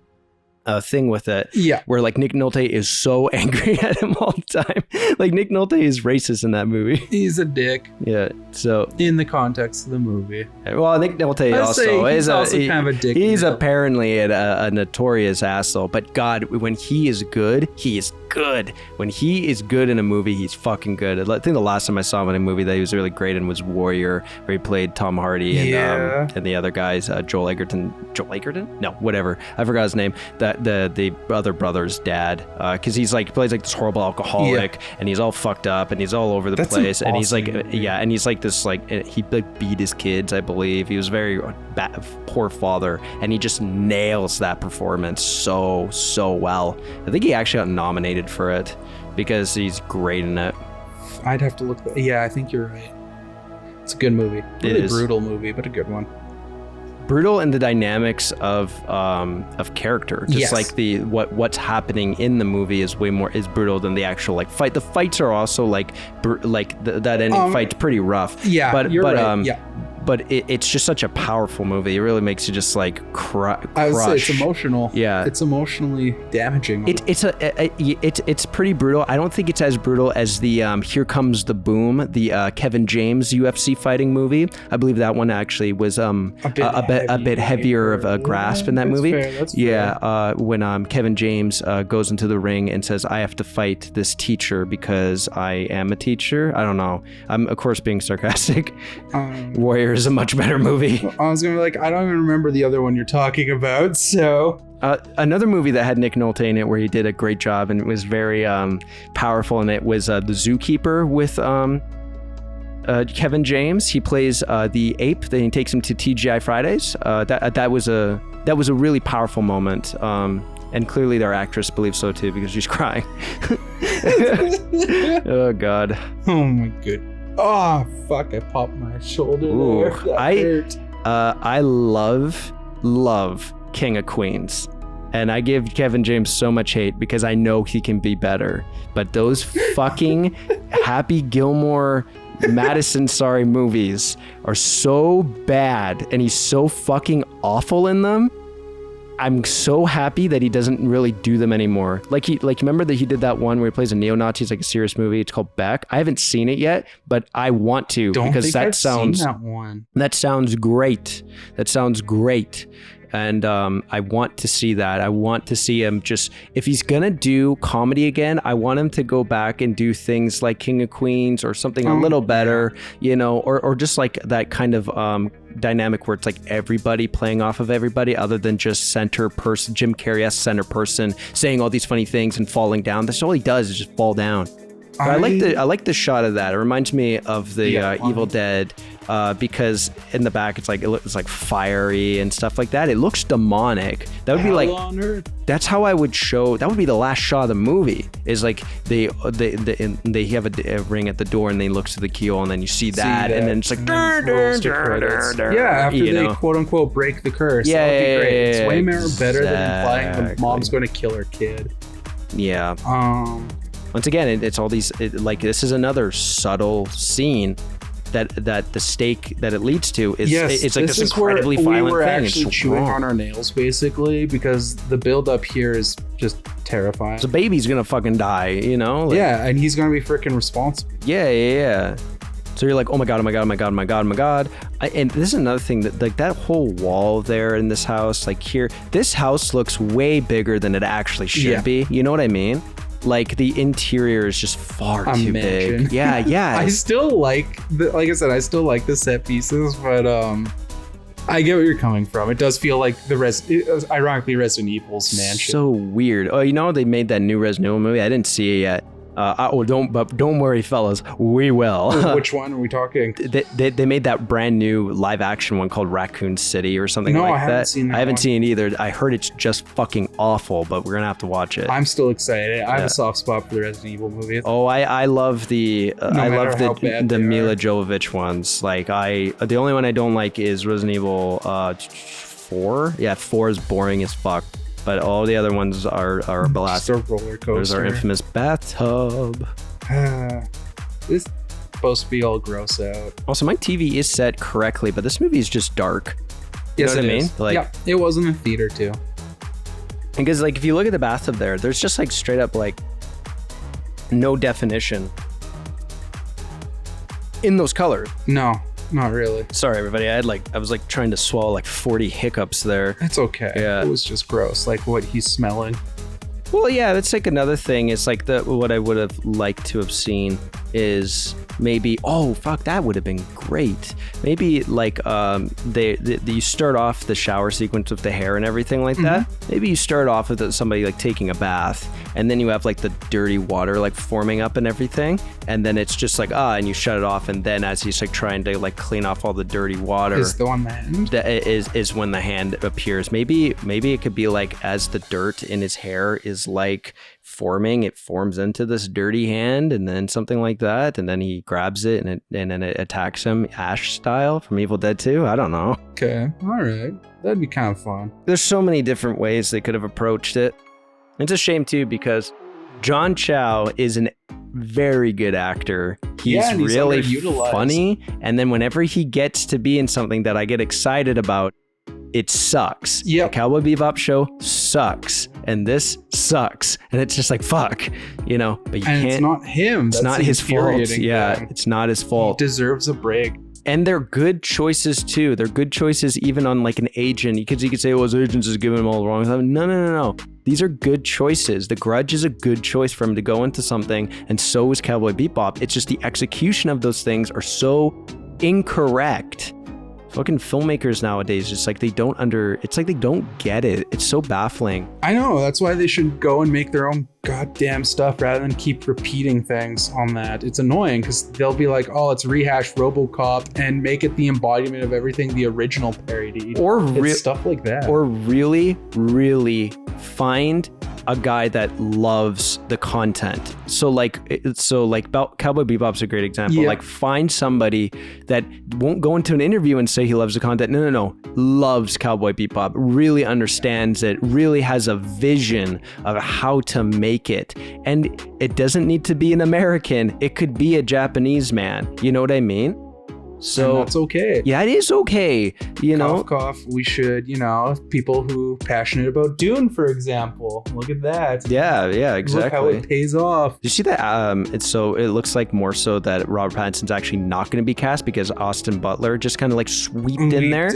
thing with it, where like Nick Nolte is so angry at him all the time. Like Nick Nolte is racist in that movie. He's a dick. Yeah. So in the context of the movie, well, Nick Nolte is kind of a dick. He's apparently a notorious asshole. But God, when he is good, he is good. When he is good in a movie, he's fucking good. I think the last time I saw him in a movie that he was really great in was Warrior, where he played Tom Hardy and the other guys, Joel Egerton? No, whatever. I forgot his name. The other brother's dad, because he's like plays like this horrible alcoholic, and he's all fucked up, and he's all over the place, and he's like and he's like this, like he like beat his kids, I believe. He was very poor father, and he just nails that performance so well. I think he actually got nominated for it because he's great in it. I'd have to look. Yeah, I think you're right. It's a good movie. Really a brutal movie, but a good one. Brutal in the dynamics of character. Just like what's happening in the movie is brutal than the actual like fight. The fights are also like that ending fight's pretty rough. Yeah, but you're right. But it's just such a powerful movie. It really makes you just like crush. I would say it's emotional. Yeah, it's emotionally damaging. It's pretty brutal. I don't think it's as brutal as the Here Comes the Boom, the Kevin James UFC fighting movie. I believe that one actually was a bit heavier of a grasp in that movie. That's fair. When Kevin James goes into the ring and says, "I have to fight this teacher because I am a teacher." I don't know. I'm of course being sarcastic. Warrior is a much better movie. I was gonna be like, I don't even remember the other one you're talking about, so. Another movie that had Nick Nolte in it where he did a great job and it was very powerful, and it was The Zookeeper with Kevin James. He plays the ape, then he takes him to TGI Fridays. That was a really powerful moment. And clearly their actress believes so too because she's crying. Oh God. Oh my god. Oh fuck! I popped my shoulder there. That hurt. I love King of Queens. And I give Kevin James so much hate because I know he can be better. But those fucking Happy Gilmore, Madison movies are so bad, and he's so fucking awful in them. I'm so happy that he doesn't really do them anymore. Like remember that he did that one where he plays a neo-Nazi, it's like a serious movie. It's called Beck. I haven't seen it yet, but I want to because that sounds seen that one. That sounds great. That sounds great. And I want to see that. I want to see him just, if he's gonna do comedy again, I want him to go back and do things like King of Queens or something a little better, you know, or just like that kind of dynamic where it's like everybody playing off of everybody other than just center person, Jim Carrey-esque center person saying all these funny things and falling down. That's all he does is just fall down. I like the shot of that. It reminds me of the Evil Dead because in the back it's like fiery and stuff like that. It looks demonic. That would be like, that's how I would show. That would be the last shot of the movie. Is like they have a ring at the door and they look to the keyhole and then you see that and then it's like after they quote unquote break the curse. Yeah, that would be great. It's way more better than implying the mom's going to kill her kid. Yeah. Once again, it's all these, like this is another subtle scene that the stake that it leads to is it's like this incredibly violent thing. We were actually chewing on our nails basically because the build up here is just terrifying. The baby's gonna fucking die, you know? Like, yeah, and he's gonna be freaking responsible. Yeah. So you're like, oh my god. And this is another thing that like that whole wall there in this house, like here, this house looks way bigger than it actually should be. You know what I mean? Like the interior is just far too big. Yeah. I still like I said, I still like the set pieces, but I get what you're coming from. It does feel like ironically Resident Evil's mansion. So weird. Oh, you know they made that new Resident Evil movie? I didn't see it yet. Don't worry, fellas. We will. Which one are we talking? They made that brand new live action one called Raccoon City or something like that. No, I haven't seen that. I haven't seen it either. I heard it's just fucking awful, but we're gonna have to watch it. I'm still excited. I have a soft spot for the Resident Evil movies. Oh, I love the the Mila Jovovich ones. Like the only one I don't like is Resident Evil 4. Yeah, 4 is boring as fuck. But all the other ones are a blast. Just a roller coaster. There's our infamous bathtub. This is supposed to be all gross out. Also, my TV is set correctly, but this movie is just dark. You know what I mean? Like, yeah, it was in the theater too. Because like if you look at the bathtub there's just like straight up like no definition in those colors. No. Not really. Sorry, everybody. I was like trying to swallow like 40 hiccups there. It's okay. Yeah. It was just gross. Like what he's smelling. Well, yeah, that's like another thing. It's like what I would have liked to have seen is maybe, oh fuck, that would have been great. Maybe like you start off the shower sequence with the hair and everything like that. Maybe you start off with somebody like taking a bath, and then you have like the dirty water like forming up and everything, and then it's just like and you shut it off, and then as he's like trying to like clean off all the dirty water, is the one that is when the hand appears. Maybe it could be like as the dirt in his hair is like forming, it forms into this dirty hand, and then something like that, and then he grabs it and then it attacks him, Ash style from Evil Dead 2. I don't know. Okay, all right, that'd be kind of fun. There's so many different ways they could have approached it. It's a shame too because John Chow is a very good actor. He's really funny, and then whenever he gets to be in something that I get excited about, it sucks. Yeah, the Cowboy Bebop show sucks, and this sucks, and it's just like fuck, you know. But you can't. It's not him. It's not his fault. Yeah, it's not his fault. He deserves a break. And they're good choices too. They're good choices even on like an agent. Because you could say, well, his agents is giving him all the wrong stuff. No. These are good choices. The Grudge is a good choice for him to go into something, and so is Cowboy Bebop. It's just the execution of those things are so incorrect. Fucking filmmakers nowadays, it's like they don't get it. It's so baffling. I know, that's why they should go and make their own goddamn stuff rather than keep repeating things on that. It's annoying because they'll be like, oh, let's rehash RoboCop and make it the embodiment of everything the original parodied. Or stuff like that. Or really, really find a guy that loves the content. So Cowboy Bebop's a great example. Yeah. Like, find somebody that won't go into an interview and say he loves the content. No. Loves Cowboy Bebop, really understands it, really has a vision of how to make it. And it doesn't need to be an American. It could be a Japanese man. You know what I mean? So and that's okay. Yeah, it is okay. You know, cough. We should, people who passionate about Dune, for example. Look at that. Yeah, exactly. Look how it pays off. Did you see that? It looks like more so that Robert Pattinson's actually not going to be cast because Austin Butler just kind of like sweeped in there.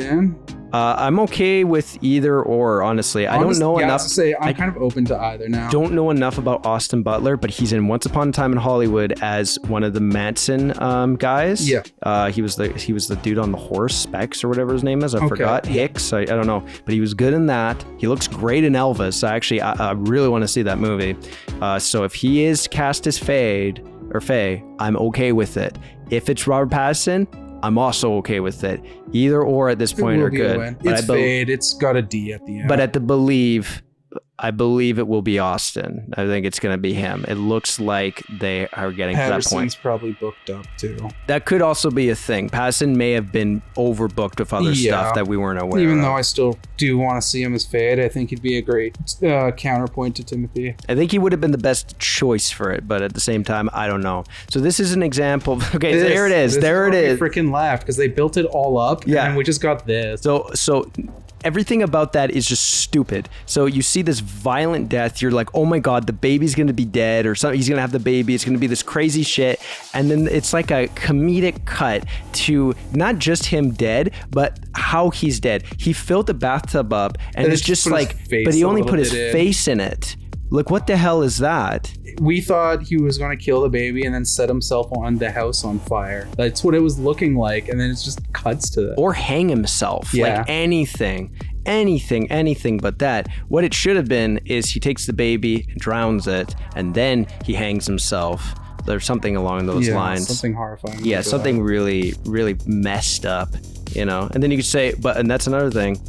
I'm okay with either or, honestly. I don't know enough. I'm kind of open to either now. Don't know enough about Austin Butler, but he's in Once Upon a Time in Hollywood as one of the Manson guys. Yeah. He was the dude on the horse, Specs or whatever his name is. I forgot. Hicks. I don't know, but he was good in that. He looks great in Elvis. I really want to see that movie. So if he is cast as Faye, I'm okay with it. If it's Robert Pattinson, I'm also okay with it. Either or at this point are good. It's Fade. It's got a D at the end. But I believe it will be Austin. I think it's going to be him. It looks like they are getting to that point. Patterson's probably booked up too. That could also be a thing. Patterson may have been overbooked with other stuff that we weren't aware of. Even though I still do want to see him as Fade, I think he'd be a great counterpoint to Timothy. I think he would have been the best choice for it, but at the same time, I don't know. So this is an example. Okay, there it is. There it is. Freaking laughed because they built it all up, and we just got this. So everything about that is just stupid. So you see this violent death. You're like, oh my God, the baby's going to be dead or something. He's going to have the baby. It's going to be this crazy shit. And then it's like a comedic cut to not just him dead, but how he's dead. He filled the bathtub up and it's just like, but he only put his face in it. Like, what the hell is that? We thought he was going to kill the baby and then set himself on the house on fire. That's what it was looking like. And then it just cuts to that. Or hang himself. Yeah. Like anything but that. What it should have been is he takes the baby, drowns it, and then he hangs himself. There's something along those lines. Something horrifying. Yeah, something really, really messed up, And then you could say, and that's another thing.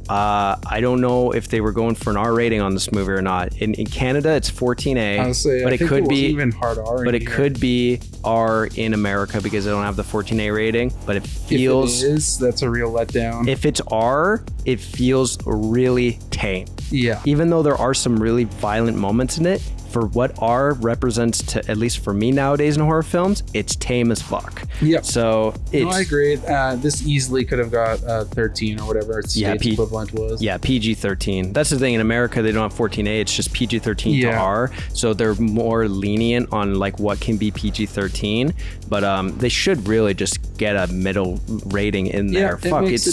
I don't know if they were going for an R rating on this movie or not. In Canada, it's 14A, honestly, but it could be even hard R. But it could be R in America because they don't have the 14A rating. But it feels, that's a real letdown. If it's R, it feels really tame. Yeah. Even though there are some really violent moments in it, for what R represents to, at least for me nowadays in horror films, it's tame as fuck. Yeah. So I agree. This easily could have got 13 or whatever its state's equivalent was. Yeah, PG-13. That's the thing. In America, they don't have 14A. It's just PG-13 to R. So they're more lenient on like what can be PG-13. But they should really just get a middle rating in there. It makes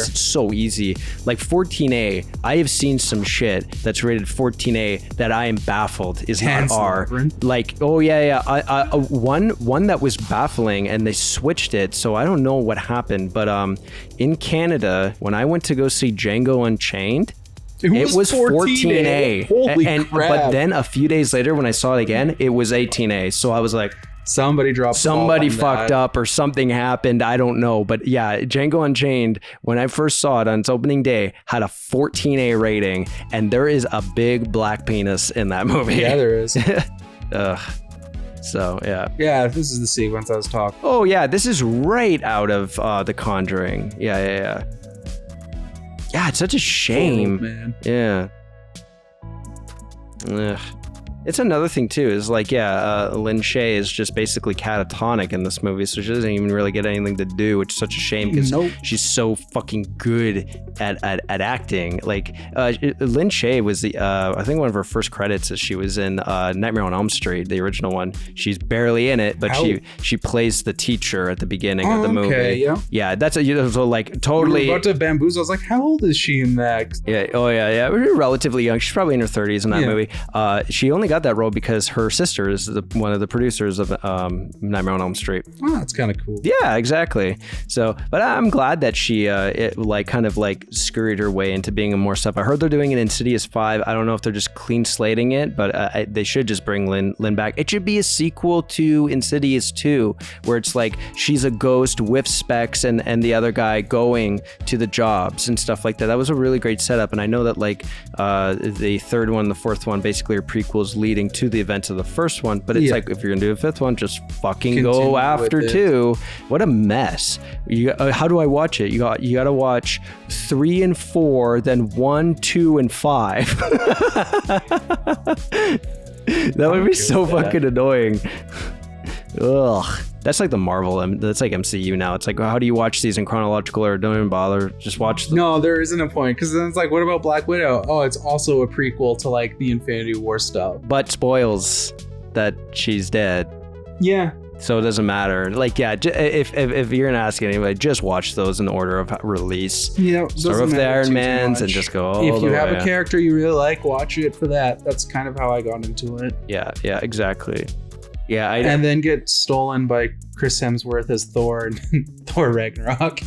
it so easy. Like 14A, I have seen some shit that's rated 14A that I am baffled is not R. Like, oh yeah. One that was baffling and they switched it, so I don't know what happened. But in Canada, when I went to go see Django Unchained, it was 14A. Holy crap. But then a few days later, when I saw it again, it was 18A. So I was like, somebody fucked up or something happened. I don't know. But yeah, Django Unchained, when I first saw it on its opening day, had a 14A rating. And there is a big black penis in that movie. Yeah, there is. So, yeah. Yeah, this is the sequence I was talking. Oh, yeah. This is right out of The Conjuring. Yeah. Yeah, it's such a shame. Oh, man. Yeah. Ugh. It's another thing too, is like, Lin Shaye is just basically catatonic in this movie, so she doesn't even really get anything to do, which is such a shame because she's so fucking good at acting. Like, Lin Shaye was I think one of her first credits is she was in Nightmare on Elm Street, the original one. She's barely in it, but she plays the teacher at the beginning of the movie. Okay, yeah. That's so like totally. We were about to bamboozle. I was like, how old is she in that? Yeah. Oh yeah. Relatively young. She's probably in her 30s in that movie. She only got that role because her sister is one of the producers of Nightmare on Elm Street. Oh, that's kind of cool. Yeah, exactly. So, but I'm glad that she kind of scurried her way into being in more stuff. I heard they're doing an Insidious 5. I don't know if they're just clean slating it, but they should just bring Lynn back. It should be a sequel to Insidious 2, where it's like she's a ghost with Specs and the other guy going to the jobs and stuff like that. That was a really great setup, and I know that the third one, the fourth one, basically are prequels leading to the events of the first one. But it's like, if you're gonna do a fifth one, just fucking go after 2. What a mess! How do I watch it? You got to watch 3 and 4, then 1, 2, and 5. That would be so fucking annoying. Ugh. That's like the Marvel, that's like MCU now. It's like, how do you watch these in chronological order? Don't even bother. Just watch them. No, there isn't a point, because then it's like, what about Black Widow? Oh, it's also a prequel to like the Infinity War stuff. But spoils that she's dead. Yeah. So it doesn't matter. Like, yeah, if you're gonna ask anybody, just watch those in order of release. Yeah, start with the Iron Mans and just go all if you the have way. A character you really like, watch it for that. That's kind of how I got into it. Yeah, exactly. Yeah, and then get stolen by Chris Hemsworth as Thor and Thor Ragnarok.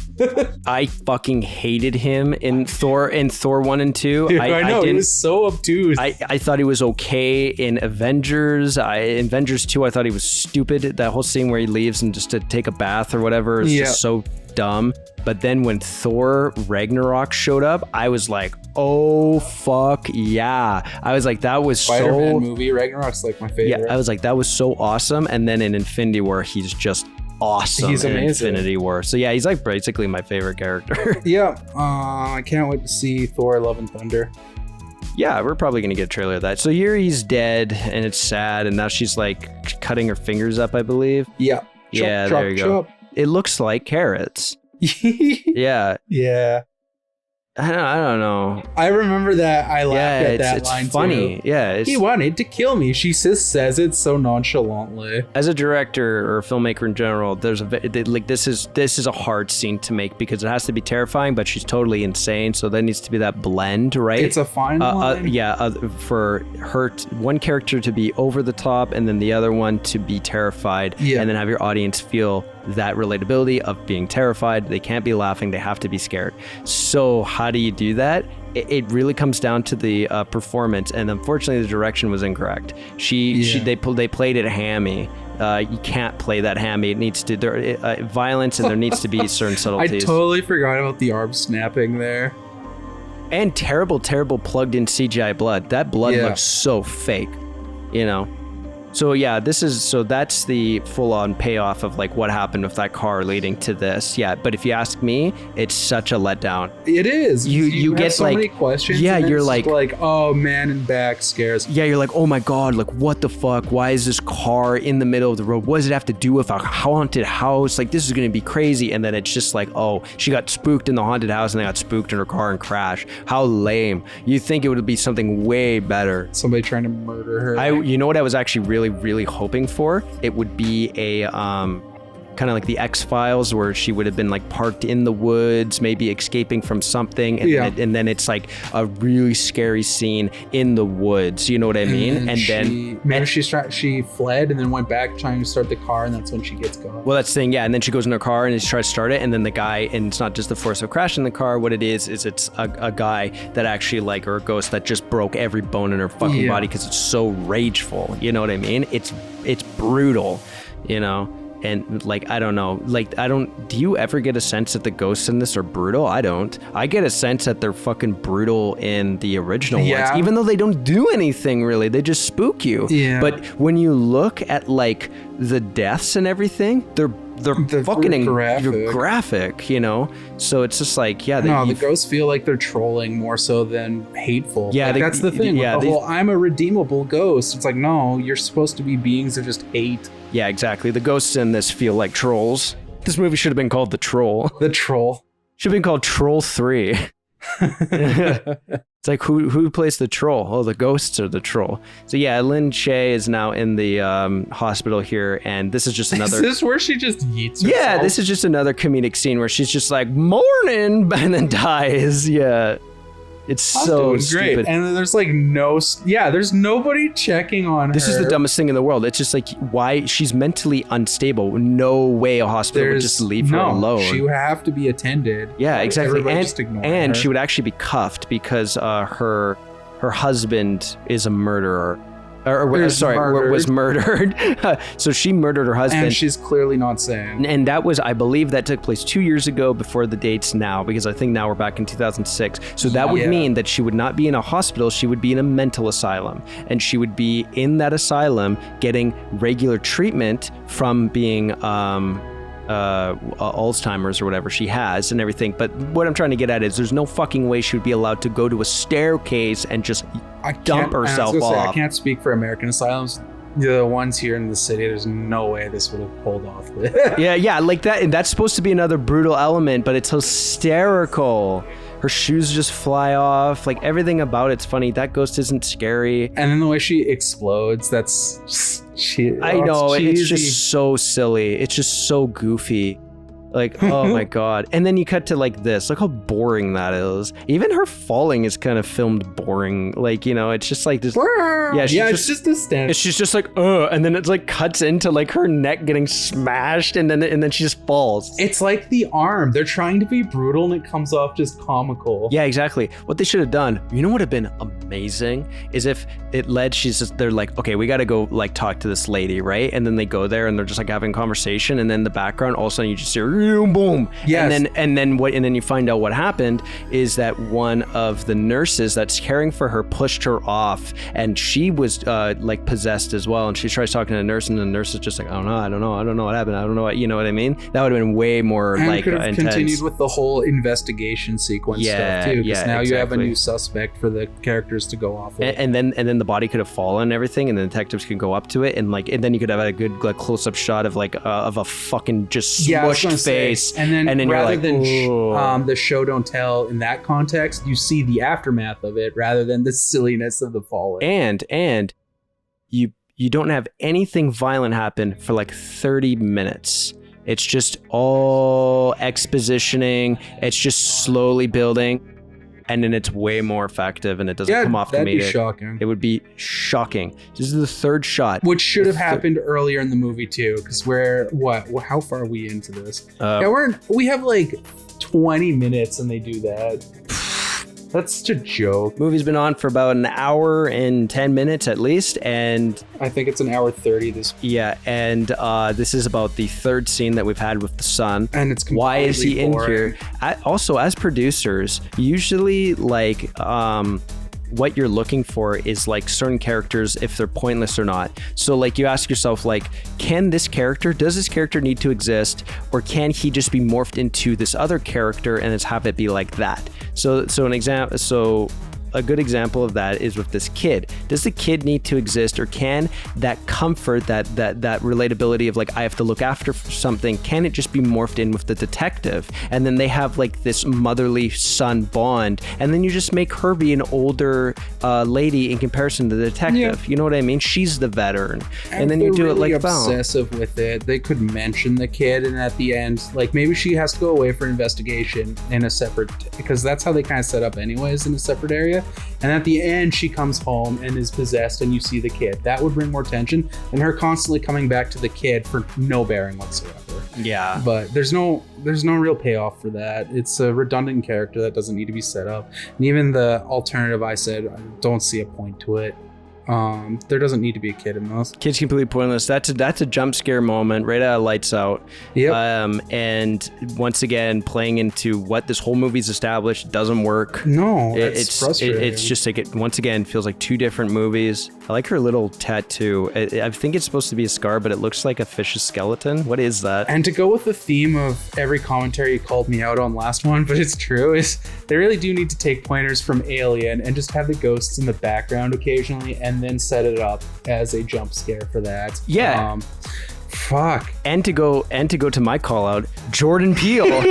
I fucking hated him in Thor 1 and 2. Dude, I know, he was so obtuse. I thought he was okay in Avengers. In Avengers 2, I thought he was stupid. That whole scene where he leaves and just to take a bath or whatever is just so dumb. But then when Thor Ragnarok showed up, I was like, oh fuck yeah. I was like, that was Spider-Man movie, Ragnarok's like my favorite. Yeah, I was like, that was so awesome. And then in Infinity War, he's just awesome. He's amazing. In Infinity War. So yeah, he's like basically my favorite character. Yeah, I can't wait to see Thor Love and Thunder. Yeah, we're probably gonna get a trailer of that. So Yuri's dead and it's sad, and now she's like cutting her fingers up, I believe. Yeah. Yeah, there you go. It looks like carrots. Yeah. I don't know. I remember that. I laughed at that line. It's funny. Too. Yeah, he wanted to kill me. She just says it so nonchalantly. As a director or a filmmaker in general, there's this is a hard scene to make because it has to be terrifying, but she's totally insane. So there needs to be that blend, right? It's a fine line. For her, one character to be over the top, and then the other one to be terrified, and then have your audience feel that relatability of being terrified. They can't be laughing, they have to be scared. So how do you do that? It really comes down to the performance, and unfortunately the direction was incorrect. They played it hammy. You can't play that hammy. It needs to violence, and there needs to be certain subtleties. I totally forgot about the arm snapping there. And terrible plugged in CGI blood. That blood looks so fake, you know. So yeah, that's the full-on payoff of like what happened with that car leading to this. Yeah, but if you ask me, it's such a letdown. It is. You get so many questions. Yeah, and you're it's like, oh, man in back scares. Yeah, you're like, oh my god, like what the fuck? Why is this car in the middle of the road? What does it have to do with a haunted house? Like this is gonna be crazy. And then it's just like, oh, she got spooked in the haunted house and they got spooked in her car and crashed. How lame. You think it would be something way better. Somebody trying to murder her. You know what I was actually really hoping for? It would be a kind of like the X-Files, where she would have been like parked in the woods, maybe escaping from something, and then it's like a really scary scene in the woods. You know what I mean? And then she fled and then went back trying to start the car, and that's when she gets caught. Well, that's the thing, yeah. And then she goes in her car and she tries to start it, and then the guy, and it's not just the force of crashing the car. What it is it's a guy that actually or a ghost that just broke every bone in her fucking body because it's so rageful. You know what I mean? It's brutal, you know. And like, I don't know, do you ever get a sense that the ghosts in this are brutal? I don't. I get a sense that they're fucking brutal in the original ones, even though they don't do anything really. They just spook you. Yeah. But when you look at like the deaths and everything, they're fucking graphic, you know? So it's just like, the ghosts feel like they're trolling more so than hateful. Yeah, that's the thing. Yeah, the whole I'm a redeemable ghost. It's like, no, you're supposed to be beings that just hate. Yeah, exactly. The ghosts in this feel like trolls. This movie should have been called The Troll. The Troll. Should have been called Troll 3. It's like, who plays the troll? Oh, the ghosts are the troll. So yeah, Lin Shaye is now in the hospital here, and this is just another... Is this where she just yeets herself? Yeah, this is just another comedic scene where she's just like, morning, and then dies. Yeah. It's so stupid. Great. And there's like there's nobody checking on her. This is the dumbest thing in the world. It's just like, why? She's mentally unstable. No way a hospital would just leave her alone. She would have to be attended. Yeah, exactly. And her. she would actually be cuffed because her husband is a murderer. Was murdered. So she murdered her husband. And she's clearly not sane. And that was, I believe that took place 2 years ago before the dates now, because I think now we're back in 2006. So that would mean that she would not be in a hospital. She would be in a mental asylum. And she would be in that asylum getting regular treatment from being Alzheimer's or whatever she has and everything. But what I'm trying to get at is there's no fucking way she would be allowed to go to a staircase and just dump herself off. I can't speak for American asylums. The ones here in the city, there's no way this would have pulled off. yeah, like that. And that's supposed to be another brutal element, but it's hysterical. Her shoes just fly off. Like, everything about it's funny. That ghost isn't scary. And then the way she explodes, that's just... I know, it's just so silly. It's just so goofy. Like, oh my God. And then you cut to like this. Look how boring that is. Even her falling is kind of filmed boring. Like, you know, it's just like this. Yeah, it's just a stand. She's just like, and then it's like cuts into like her neck getting smashed, and then she just falls. It's like the arm. They're trying to be brutal and it comes off just comical. Yeah, exactly. What they should have done, you know what would have been amazing, is if it led, they're like, okay, we got to go like talk to this lady, right? And then they go there and they're just like having a conversation, and then in the background, all of a sudden you just hear boom. Yes. And then you find out what happened is that one of the nurses that's caring for her pushed her off, and she was like possessed as well. And she tries talking to the nurse, and the nurse is just like, I don't know what happened. I don't know what, you know what I mean? That would have been way more and like could have intense. Continued with the whole investigation sequence stuff too, because now you have a new suspect for the characters to go off with. And then the body could have fallen and everything, and the detectives could go up to it, and then you could have had a good like close-up shot of like of a fucking just smushed face. And then rather you're like, than the show don't tell in that context, you see the aftermath of it rather than the silliness of the falling. And you don't have anything violent happen for like 30 minutes. It's just all expositioning. It's just slowly building. And then it's way more effective, and it doesn't come off comedic. That'd be shocking. It would be shocking. This is the third shot. Which should have happened earlier in the movie too, because how far are we into this? We have like 20 minutes and they do that. That's such a joke. Movie's been on for about an hour and 10 minutes at least, and I think it's an hour 30 this. Yeah, and this is about the third scene that we've had with the son. And it's completely why is he boring. in here? Also, as producers, usually like what you're looking for is like certain characters, if they're pointless or not. So like you ask yourself, like, does this character need to exist, or can he just be morphed into this other character and just have it be like that? So a good example of that is with this kid. Does the kid need to exist, or can that comfort, that relatability of like, I have to look after something, can it just be morphed in with the detective? And then they have like this motherly son bond, and then you just make her be an older lady in comparison to the detective. Yeah. You know what I mean? She's the veteran. And then you do it like that. Obsessive with it. They could mention the kid, and at the end, like maybe she has to go away for investigation in a separate, because that's how they kind of set up anyways, in a separate area. And at the end, she comes home and is possessed, and you see the kid. That would bring more tension than her constantly coming back to the kid for no bearing whatsoever. Yeah. But there's no real payoff for that. It's a redundant character that doesn't need to be set up. And even the alternative I said, I don't see a point to it. There doesn't need to be a kid in those. Kid's completely pointless. That's a jump scare moment right out of Lights Out. Yep. And once again, playing into what this whole movie's established doesn't work. No, it's frustrating. It's just like, it once again feels like two different movies. I like her little tattoo. I think it's supposed to be a scar, but it looks like a fish's skeleton. What is that? And to go with the theme of every commentary you called me out on last one, but it's true, is they really do need to take pointers from Alien and just have the ghosts in the background occasionally, and then set it up as a jump scare for that. Yeah. Fuck. And to go to my call out, Jordan Peele.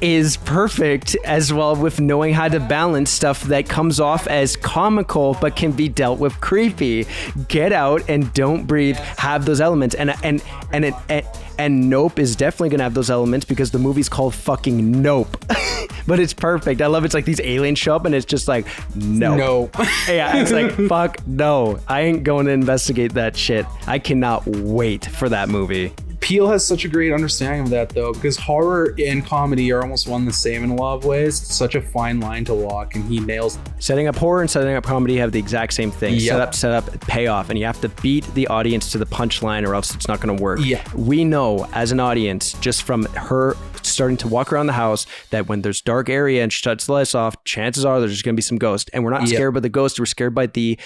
is perfect as well, with knowing how to balance stuff that comes off as comical but can be dealt with creepy. Get Out and Don't Breathe have those elements, and Nope is definitely gonna have those elements because the movie's called fucking Nope. But it's perfect. I love it's like these aliens show up and it's just like nope. Yeah, it's like fuck no. I ain't going to investigate that shit. I cannot wait for that movie. Peele has such a great understanding of that, though, because horror and comedy are almost one the same in a lot of ways. It's such a fine line to walk, and he nails it. Setting up horror and setting up comedy have the exact same thing. Yep. Set up, payoff, and you have to beat the audience to the punchline or else it's not going to work. Yeah. We know as an audience, just from her starting to walk around the house, that when there's dark area and she shuts the lights off, chances are there's just going to be some ghost. And we're not scared by the ghost. We're scared by the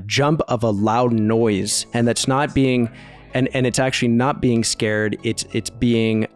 jump of a loud noise. And that's not being... And it's actually not being scared. It's being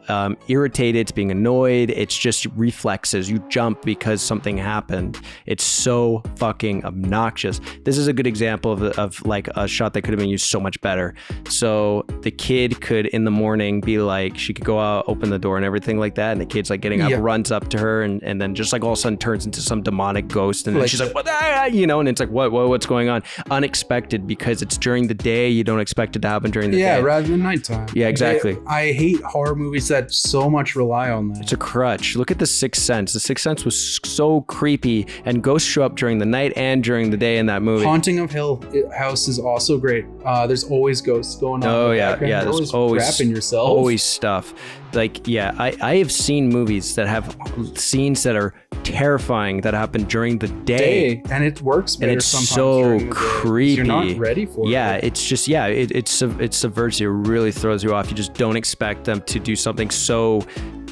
irritated. It's being annoyed. It's just reflexes. You jump because something happened. It's so fucking obnoxious. This is a good example of like a shot that could have been used so much better. So the kid could in the morning be like, she could go out, open the door and everything like that. And the kid's like getting up, runs up to her and then just like all of a sudden turns into some demonic ghost. And then she's like, what? And it's like, what's going on? Unexpected, because it's during the day. You don't expect it to happen during the day. Yeah, rather than nighttime. Yeah, exactly. I hate horror movies that so much rely on that. It's a crutch. Look at The Sixth Sense. The Sixth Sense was so creepy, and ghosts show up during the night and during the day in that movie. Haunting of Hill House is also great. There's always ghosts going on. Oh yeah, yeah. There's always crapping yourself. Always stuff. Like I have seen movies that have scenes that are terrifying that happen during the day, and it works better. And it's sometimes so creepy. You're not ready for it. Yeah, it's just it subverts you. It really throws you off. You just don't expect them to do something so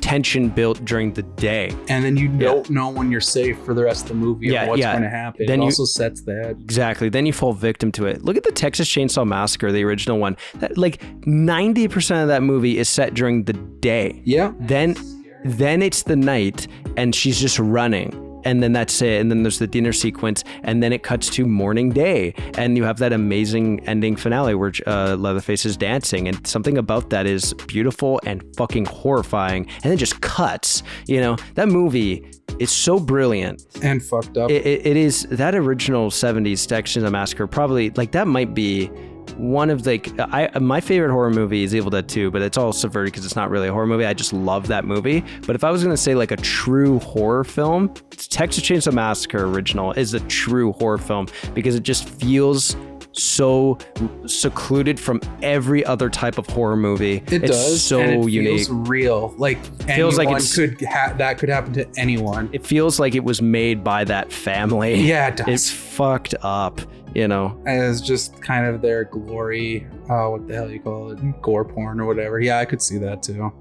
tension built during the day, and then you don't know when you're safe for the rest of the movie of what's going to happen. Then it also sets that. Exactly. Then you fall victim to it. Look at the Texas Chainsaw Massacre, the original one. Like 90% of that movie is set during the day. Yeah. Then it's the night and she's just running. And then that's it. And then there's the dinner sequence. And then it cuts to morning day. And you have that amazing ending finale where Leatherface is dancing. And something about that is beautiful and fucking horrifying. And it just cuts. You know, that movie is so brilliant. And fucked up. It is. That original 70s Texas Chainsaw Massacre, probably, like, that might be one of my favorite horror movie is Evil Dead 2, but it's all subverted because it's not really a horror movie. I just love that movie. But if I was going to say like a true horror film, Texas Chainsaw Massacre original is a true horror film because it just feels so secluded from every other type of horror movie. It does. So and it unique. Feels real. Like feels anyone like that could happen to anyone. It feels like it was made by that family. Yeah, it does. It's fucked up. You know, as just kind of their glory, what the hell you call it, gore porn or whatever. Yeah, I could see that too.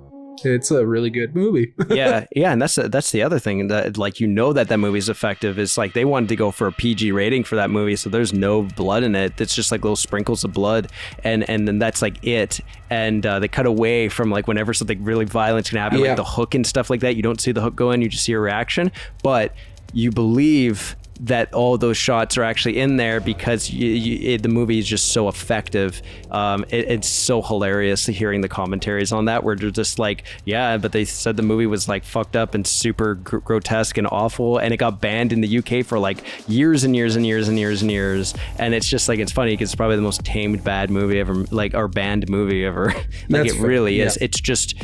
It's a really good movie. yeah, and that's the other thing that, like, you know, that movie's effective is like they wanted to go for a PG rating for that movie, so there's no blood in it. It's just like little sprinkles of blood, and then that's like it. And they cut away from like whenever something really violent's gonna happen, like the hook and stuff like that. You don't see the hook go in, you just see a reaction, but you believe that all those shots are actually in there because the movie is just so effective. It's so hilarious hearing the commentaries on that where they're just like, yeah, but they said the movie was like fucked up and super grotesque and awful, and it got banned in the UK for like years and years and years and years and years. And it's just like, it's funny because it's probably the most tamed bad movie ever, like, or banned movie ever. Like, it really is. It's just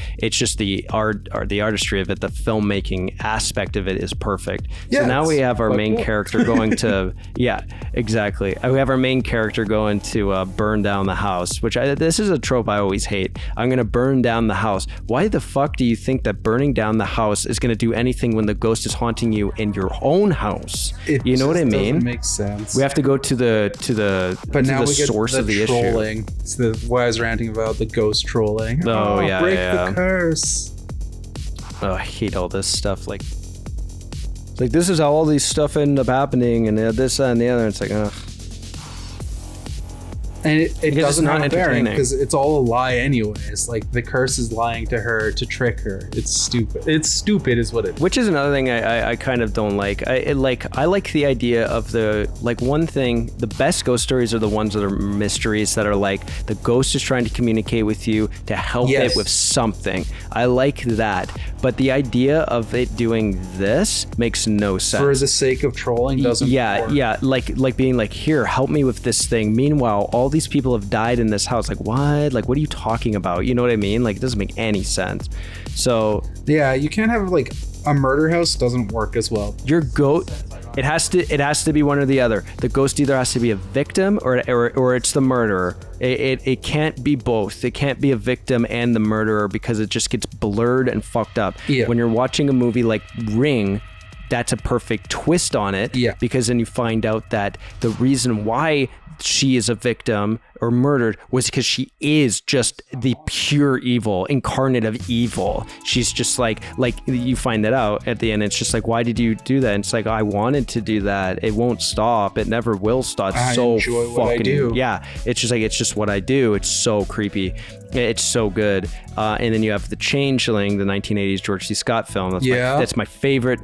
the artistry of it, the filmmaking aspect of it is perfect. So now we have our main character going to exactly. We have our main character going to burn down the house, which this is a trope I always hate. I'm gonna burn down the house. Why the fuck do you think that burning down the house is gonna do anything when the ghost is haunting you in your own house? You know what I mean? Doesn't make sense. We have to go to the source of the trolling. issue. It's the why I was ranting about the ghost trolling. Break the curse. Oh, I hate all this stuff. Like this is how all these stuff end up happening, and this and the other. It's like, ugh. And it doesn't not have a bearing entertaining. because it's all a lie anyways. Like the curse is lying to her to trick her. It's stupid. It's stupid is what it is. Which is another thing I kind of don't like. I like the idea of the, like, one thing, the best ghost stories are the ones that are mysteries, that are like the ghost is trying to communicate with you to help Yes. it with something. I like that. But the idea of it doing this makes no sense. For the sake of trolling doesn't work. Like being like, here, help me with this thing. Meanwhile, all these people have died in this house. Like, what? Like, what are you talking about? You know what I mean? Like, it doesn't make any sense. So Yeah, you can't have like a murder house doesn't work as well. your goat, it has to be one or the other. The ghost either has to be a victim or it's the murderer. It can't be both. It can't be a victim and the murderer, because it just gets blurred and fucked up. Yeah. When you're watching a movie like Ring, that's a perfect twist on it. Yeah. Because then you find out that the reason why she is a victim or murdered was because she is just the pure evil, incarnate of evil. She's just like you find that out at the end. It's just like, why did you do that? And it's like, I wanted to do that. It won't stop. It never will stop. It's I so enjoy fucking, what I do. yeah. It's just what I do. It's so creepy. It's so good. And then you have The Changeling, the 1980s George C. Scott film. That's my favorite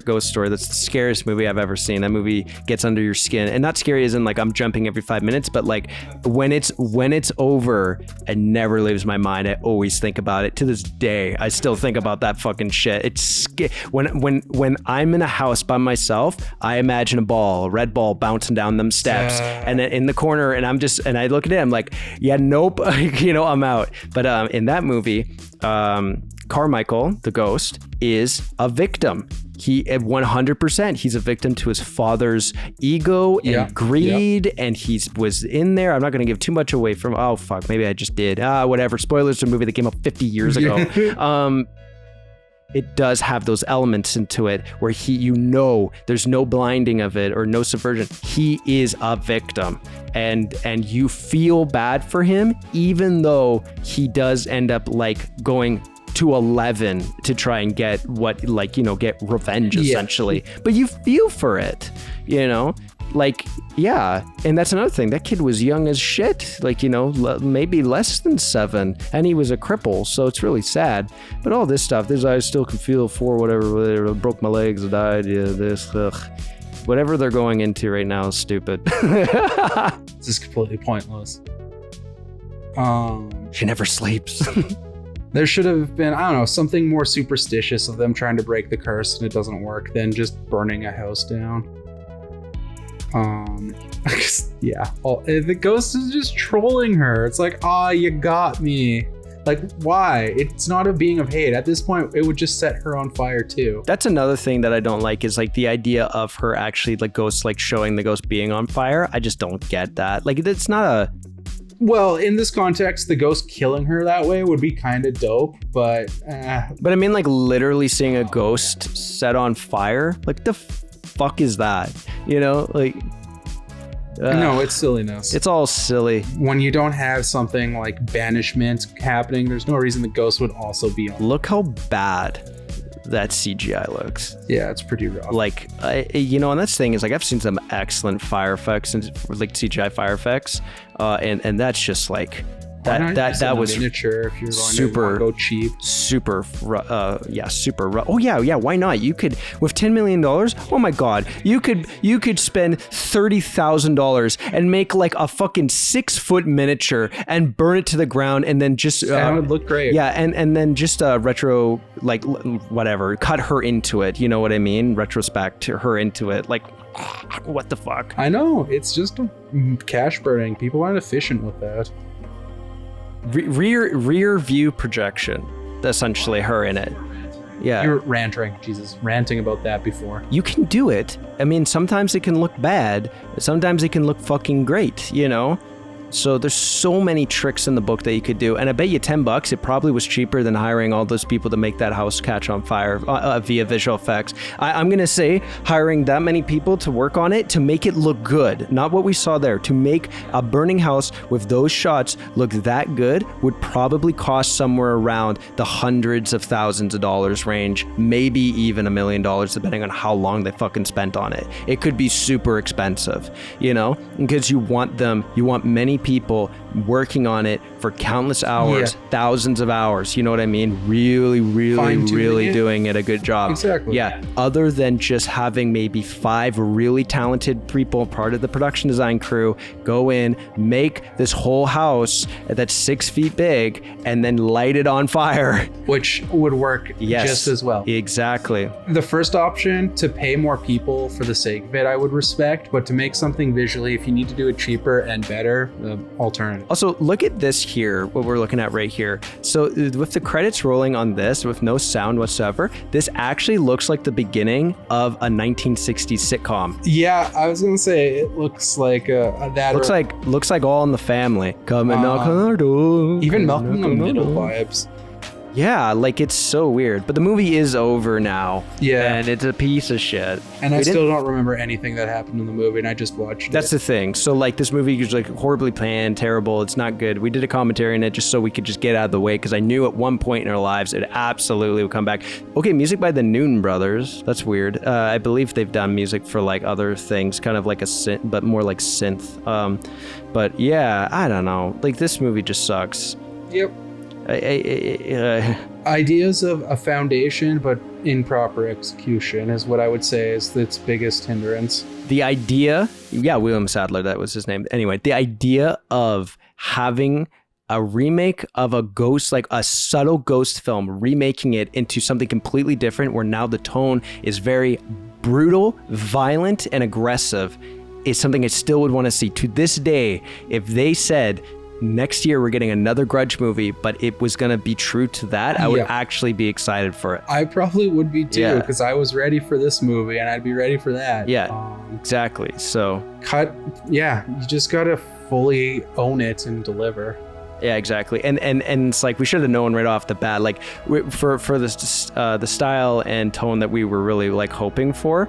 ghost story. That's the scariest movie I've ever seen. That movie gets under your skin, and not scary as in like I'm jumping every 5 minutes, but like when it's over, it never leaves my mind. I always think about it to this day. I still think about that fucking shit. It's when I'm in a house by myself, I imagine a red ball bouncing down them steps, and then in the corner, and I look at it, I'm like, yeah, nope, I'm out. But in that movie, Carmichael, the ghost, is a victim. He 100%, he's a victim to his father's ego and greed, and he was in there. I'm not going to give too much away from, oh fuck, maybe I just did. Whatever. Spoilers to a movie that came out 50 years ago. It does have those elements into it where there's no blinding of it or no subversion. He is a victim, and you feel bad for him, even though he does end up like going to 11 to try and get get revenge essentially. But you feel for it, like, yeah. And that's another thing, that kid was young as shit, like, maybe less than 7, and he was a cripple, so it's really sad. But all this stuff, I still can feel for whatever broke my legs, died, whatever they're going into right now is stupid. This is completely pointless. She never sleeps. There should have been, I don't know, something more superstitious of them trying to break the curse and it doesn't work than just burning a house down. Yeah. The ghost is just trolling her. It's like, you got me. Like, why? It's not a being of hate. At this point, it would just set her on fire too. That's another thing that I don't like, is like the idea of her actually, like, ghost, like showing the ghost being on fire. I just don't get that. Like, it's not a... Well, in this context, the ghost killing her that way would be kind of dope, but... But I mean, like, literally seeing a ghost set on fire? Like, the fuck is that? Like... no, it's silliness. It's all silly. When you don't have something like banishment happening, there's no reason the ghost would also be on. Look how bad that CGI looks. Yeah, it's pretty rough. Like, and that's the thing is, like, I've seen some excellent fire effects and like CGI fire effects, and that's just like that was miniature if you're going super to go cheap. Super rough. Oh yeah. Why not? You could, with $10 million. Oh my God, you could spend $30,000 and make like a fucking 6-foot miniature and burn it to the ground, and then just that would look great. Yeah, and then just retro, like, whatever, cut her into it. You know what I mean? Retrospect her into it. Like, what the fuck? I know, it's just cash burning. People aren't efficient with that. Rear view projection, essentially her in it. Yeah. You're ranting about that before. You can do it. I mean, sometimes it can look bad, sometimes it can look fucking great, So there's so many tricks in the book that you could do. And I bet you $10, it probably was cheaper than hiring all those people to make that house catch on fire via visual effects. I'm going to say hiring that many people to work on it to make it look good, not what we saw there, to make a burning house with those shots look that good would probably cost somewhere around the hundreds of thousands of dollars range, maybe even $1 million, depending on how long they fucking spent on it. It could be super expensive, you know, because you want many people working on it for countless hours, thousands of hours, you know what I mean? Really doing it a good job. Exactly. Yeah. Other than just having maybe 5 really talented people, part of the production design crew, go in, make this whole house that's 6 feet big, and then light it on fire. Which would work just as well. Exactly. The first option, to pay more people for the sake of it, I would respect, but to make something visually, if you need to do it cheaper and better, the alternative. Also, look at this here, what we're looking at right here. So with the credits rolling on this, with no sound whatsoever, this actually looks like the beginning of a 1960s sitcom. Yeah, I was gonna say it looks like that. Looks like All in the Family. Come and knock on our door. Even Malcolm in the Middle vibes. Yeah, like it's so weird. But the movie is over now. Yeah. And it's a piece of shit. And I still don't remember anything that happened in the movie, and I just watched it. That's the thing. So like this movie is like horribly planned, terrible. It's not good. We did a commentary on it just so we could just get out of the way, because I knew at one point in our lives it absolutely would come back. Okay, music by the Noon Brothers. That's weird. I believe they've done music for like other things, kind of like a synth, but more like synth. But yeah, I don't know. Like this movie just sucks. Yep. Ideas of a foundation, but improper execution is what I would say is its biggest hindrance. The idea, William Sadler, that was his name. Anyway, the idea of having a remake of a ghost, like a subtle ghost film, remaking it into something completely different, where now the tone is very brutal, violent, and aggressive, is something I still would want to see. To this day, if they said, next year we're getting another Grudge movie, but it was going to be true to that, I would actually be excited for it. I probably would be too, because I was ready for this movie and I'd be ready for that. Exactly. So you just gotta fully own it and deliver. Yeah, exactly. And it's like we should have known right off the bat, like for this the style and tone that we were really like hoping for.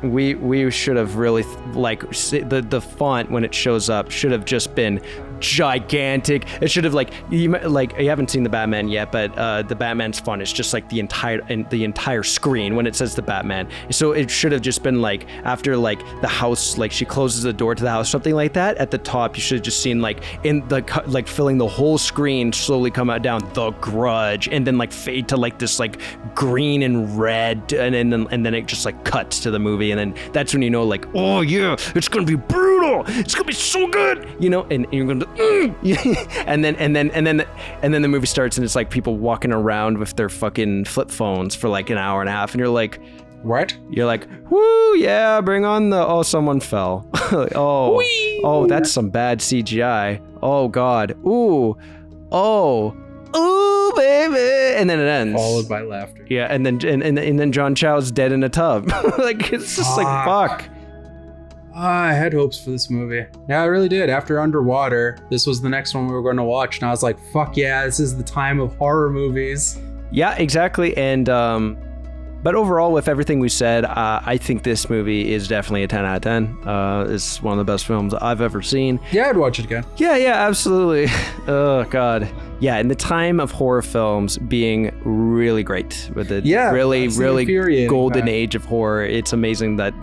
We should have really the font when it shows up should have just been gigantic. It should have you haven't seen the Batman yet, but the Batman's font is just like the entire screen when it says the Batman. So it should have just been like after like the house, like she closes the door to the house, something like that. At the top, you should have just seen in the filling the whole screen slowly come out down the Grudge, and then like fade to like this like green and red, and then it just like cuts to the movie, and then that's when you know like, oh yeah, it's gonna be brutal, it's gonna be so good, you know, and you're gonna and then the movie starts and it's like people walking around with their fucking flip phones for like an hour and a half, and you're like, what? You're like, woo, yeah, bring on the someone fell. Oh, that's some bad CGI. Oh god. Ooh, baby, and then it ends, followed by laughter. Yeah, and then John Chow's dead in a tub. Like it's just like fuck. I had hopes for this movie. Yeah, I really did. After Underwater, this was the next one we were going to watch, and I was like, fuck yeah, this is the time of horror movies. Yeah, exactly. And but overall, with everything we said, I think this movie is definitely a 10 out of 10. It's one of the best films I've ever seen. Yeah, I'd watch it again. Yeah, absolutely. Oh god. Yeah, in the time of horror films being really great, with the really golden age of horror, it's amazing that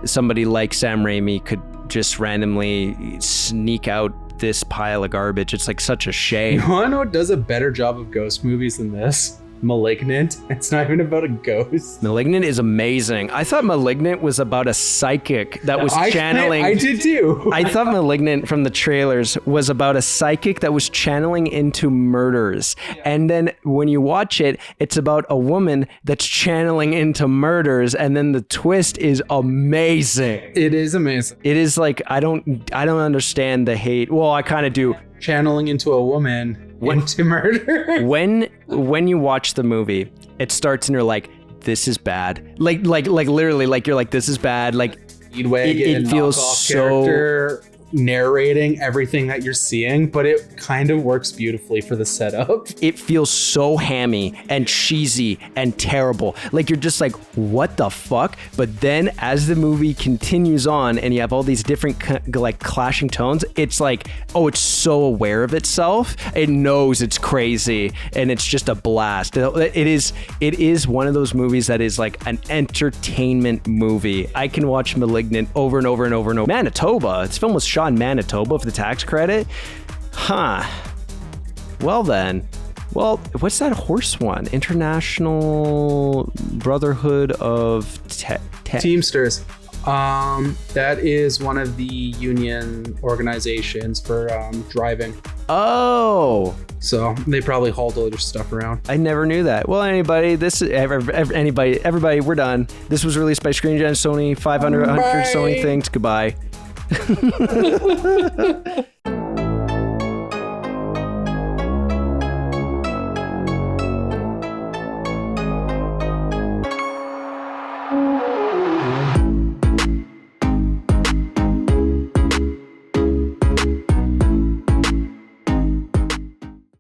somebody like Sam Raimi could just randomly sneak out this pile of garbage. It's like such a shame. You wanna know what does a better job of ghost movies than this? Malignant. It's not even about a ghost. Malignant is amazing. I thought Malignant was about a psychic that was channeling. I did too. I thought Malignant from the trailers was about a psychic that was channeling into murders. And then when you watch it, it's about a woman that's channeling into murders. And then the twist is amazing. It is amazing. It is like, I don't understand the hate. Well, I kind of do. Channeling into a woman into murder. When you watch the movie, it starts and you're like, this is bad. Like literally, like you're like, this is bad. Like it feels so narrating everything that you're seeing, but it kind of works beautifully for the setup. It feels so hammy and cheesy and terrible. Like you're just like, what the fuck? But then as the movie continues on and you have all these different like clashing tones, it's like, oh, it's so aware of itself. It knows it's crazy and it's just a blast. It is one of those movies that is like an entertainment movie. I can watch Malignant over and over and over and over. Manitoba, this film was shot in Manitoba for the tax credit. Huh. Well then. Well, what's that horse one? International Brotherhood of Teamsters. That is one of the union organizations for driving. Oh. So they probably hauled all their stuff around. I never knew that. Well, everybody, we're done. This was released by Screen Gen, Sony, 500 Sony things. Goodbye.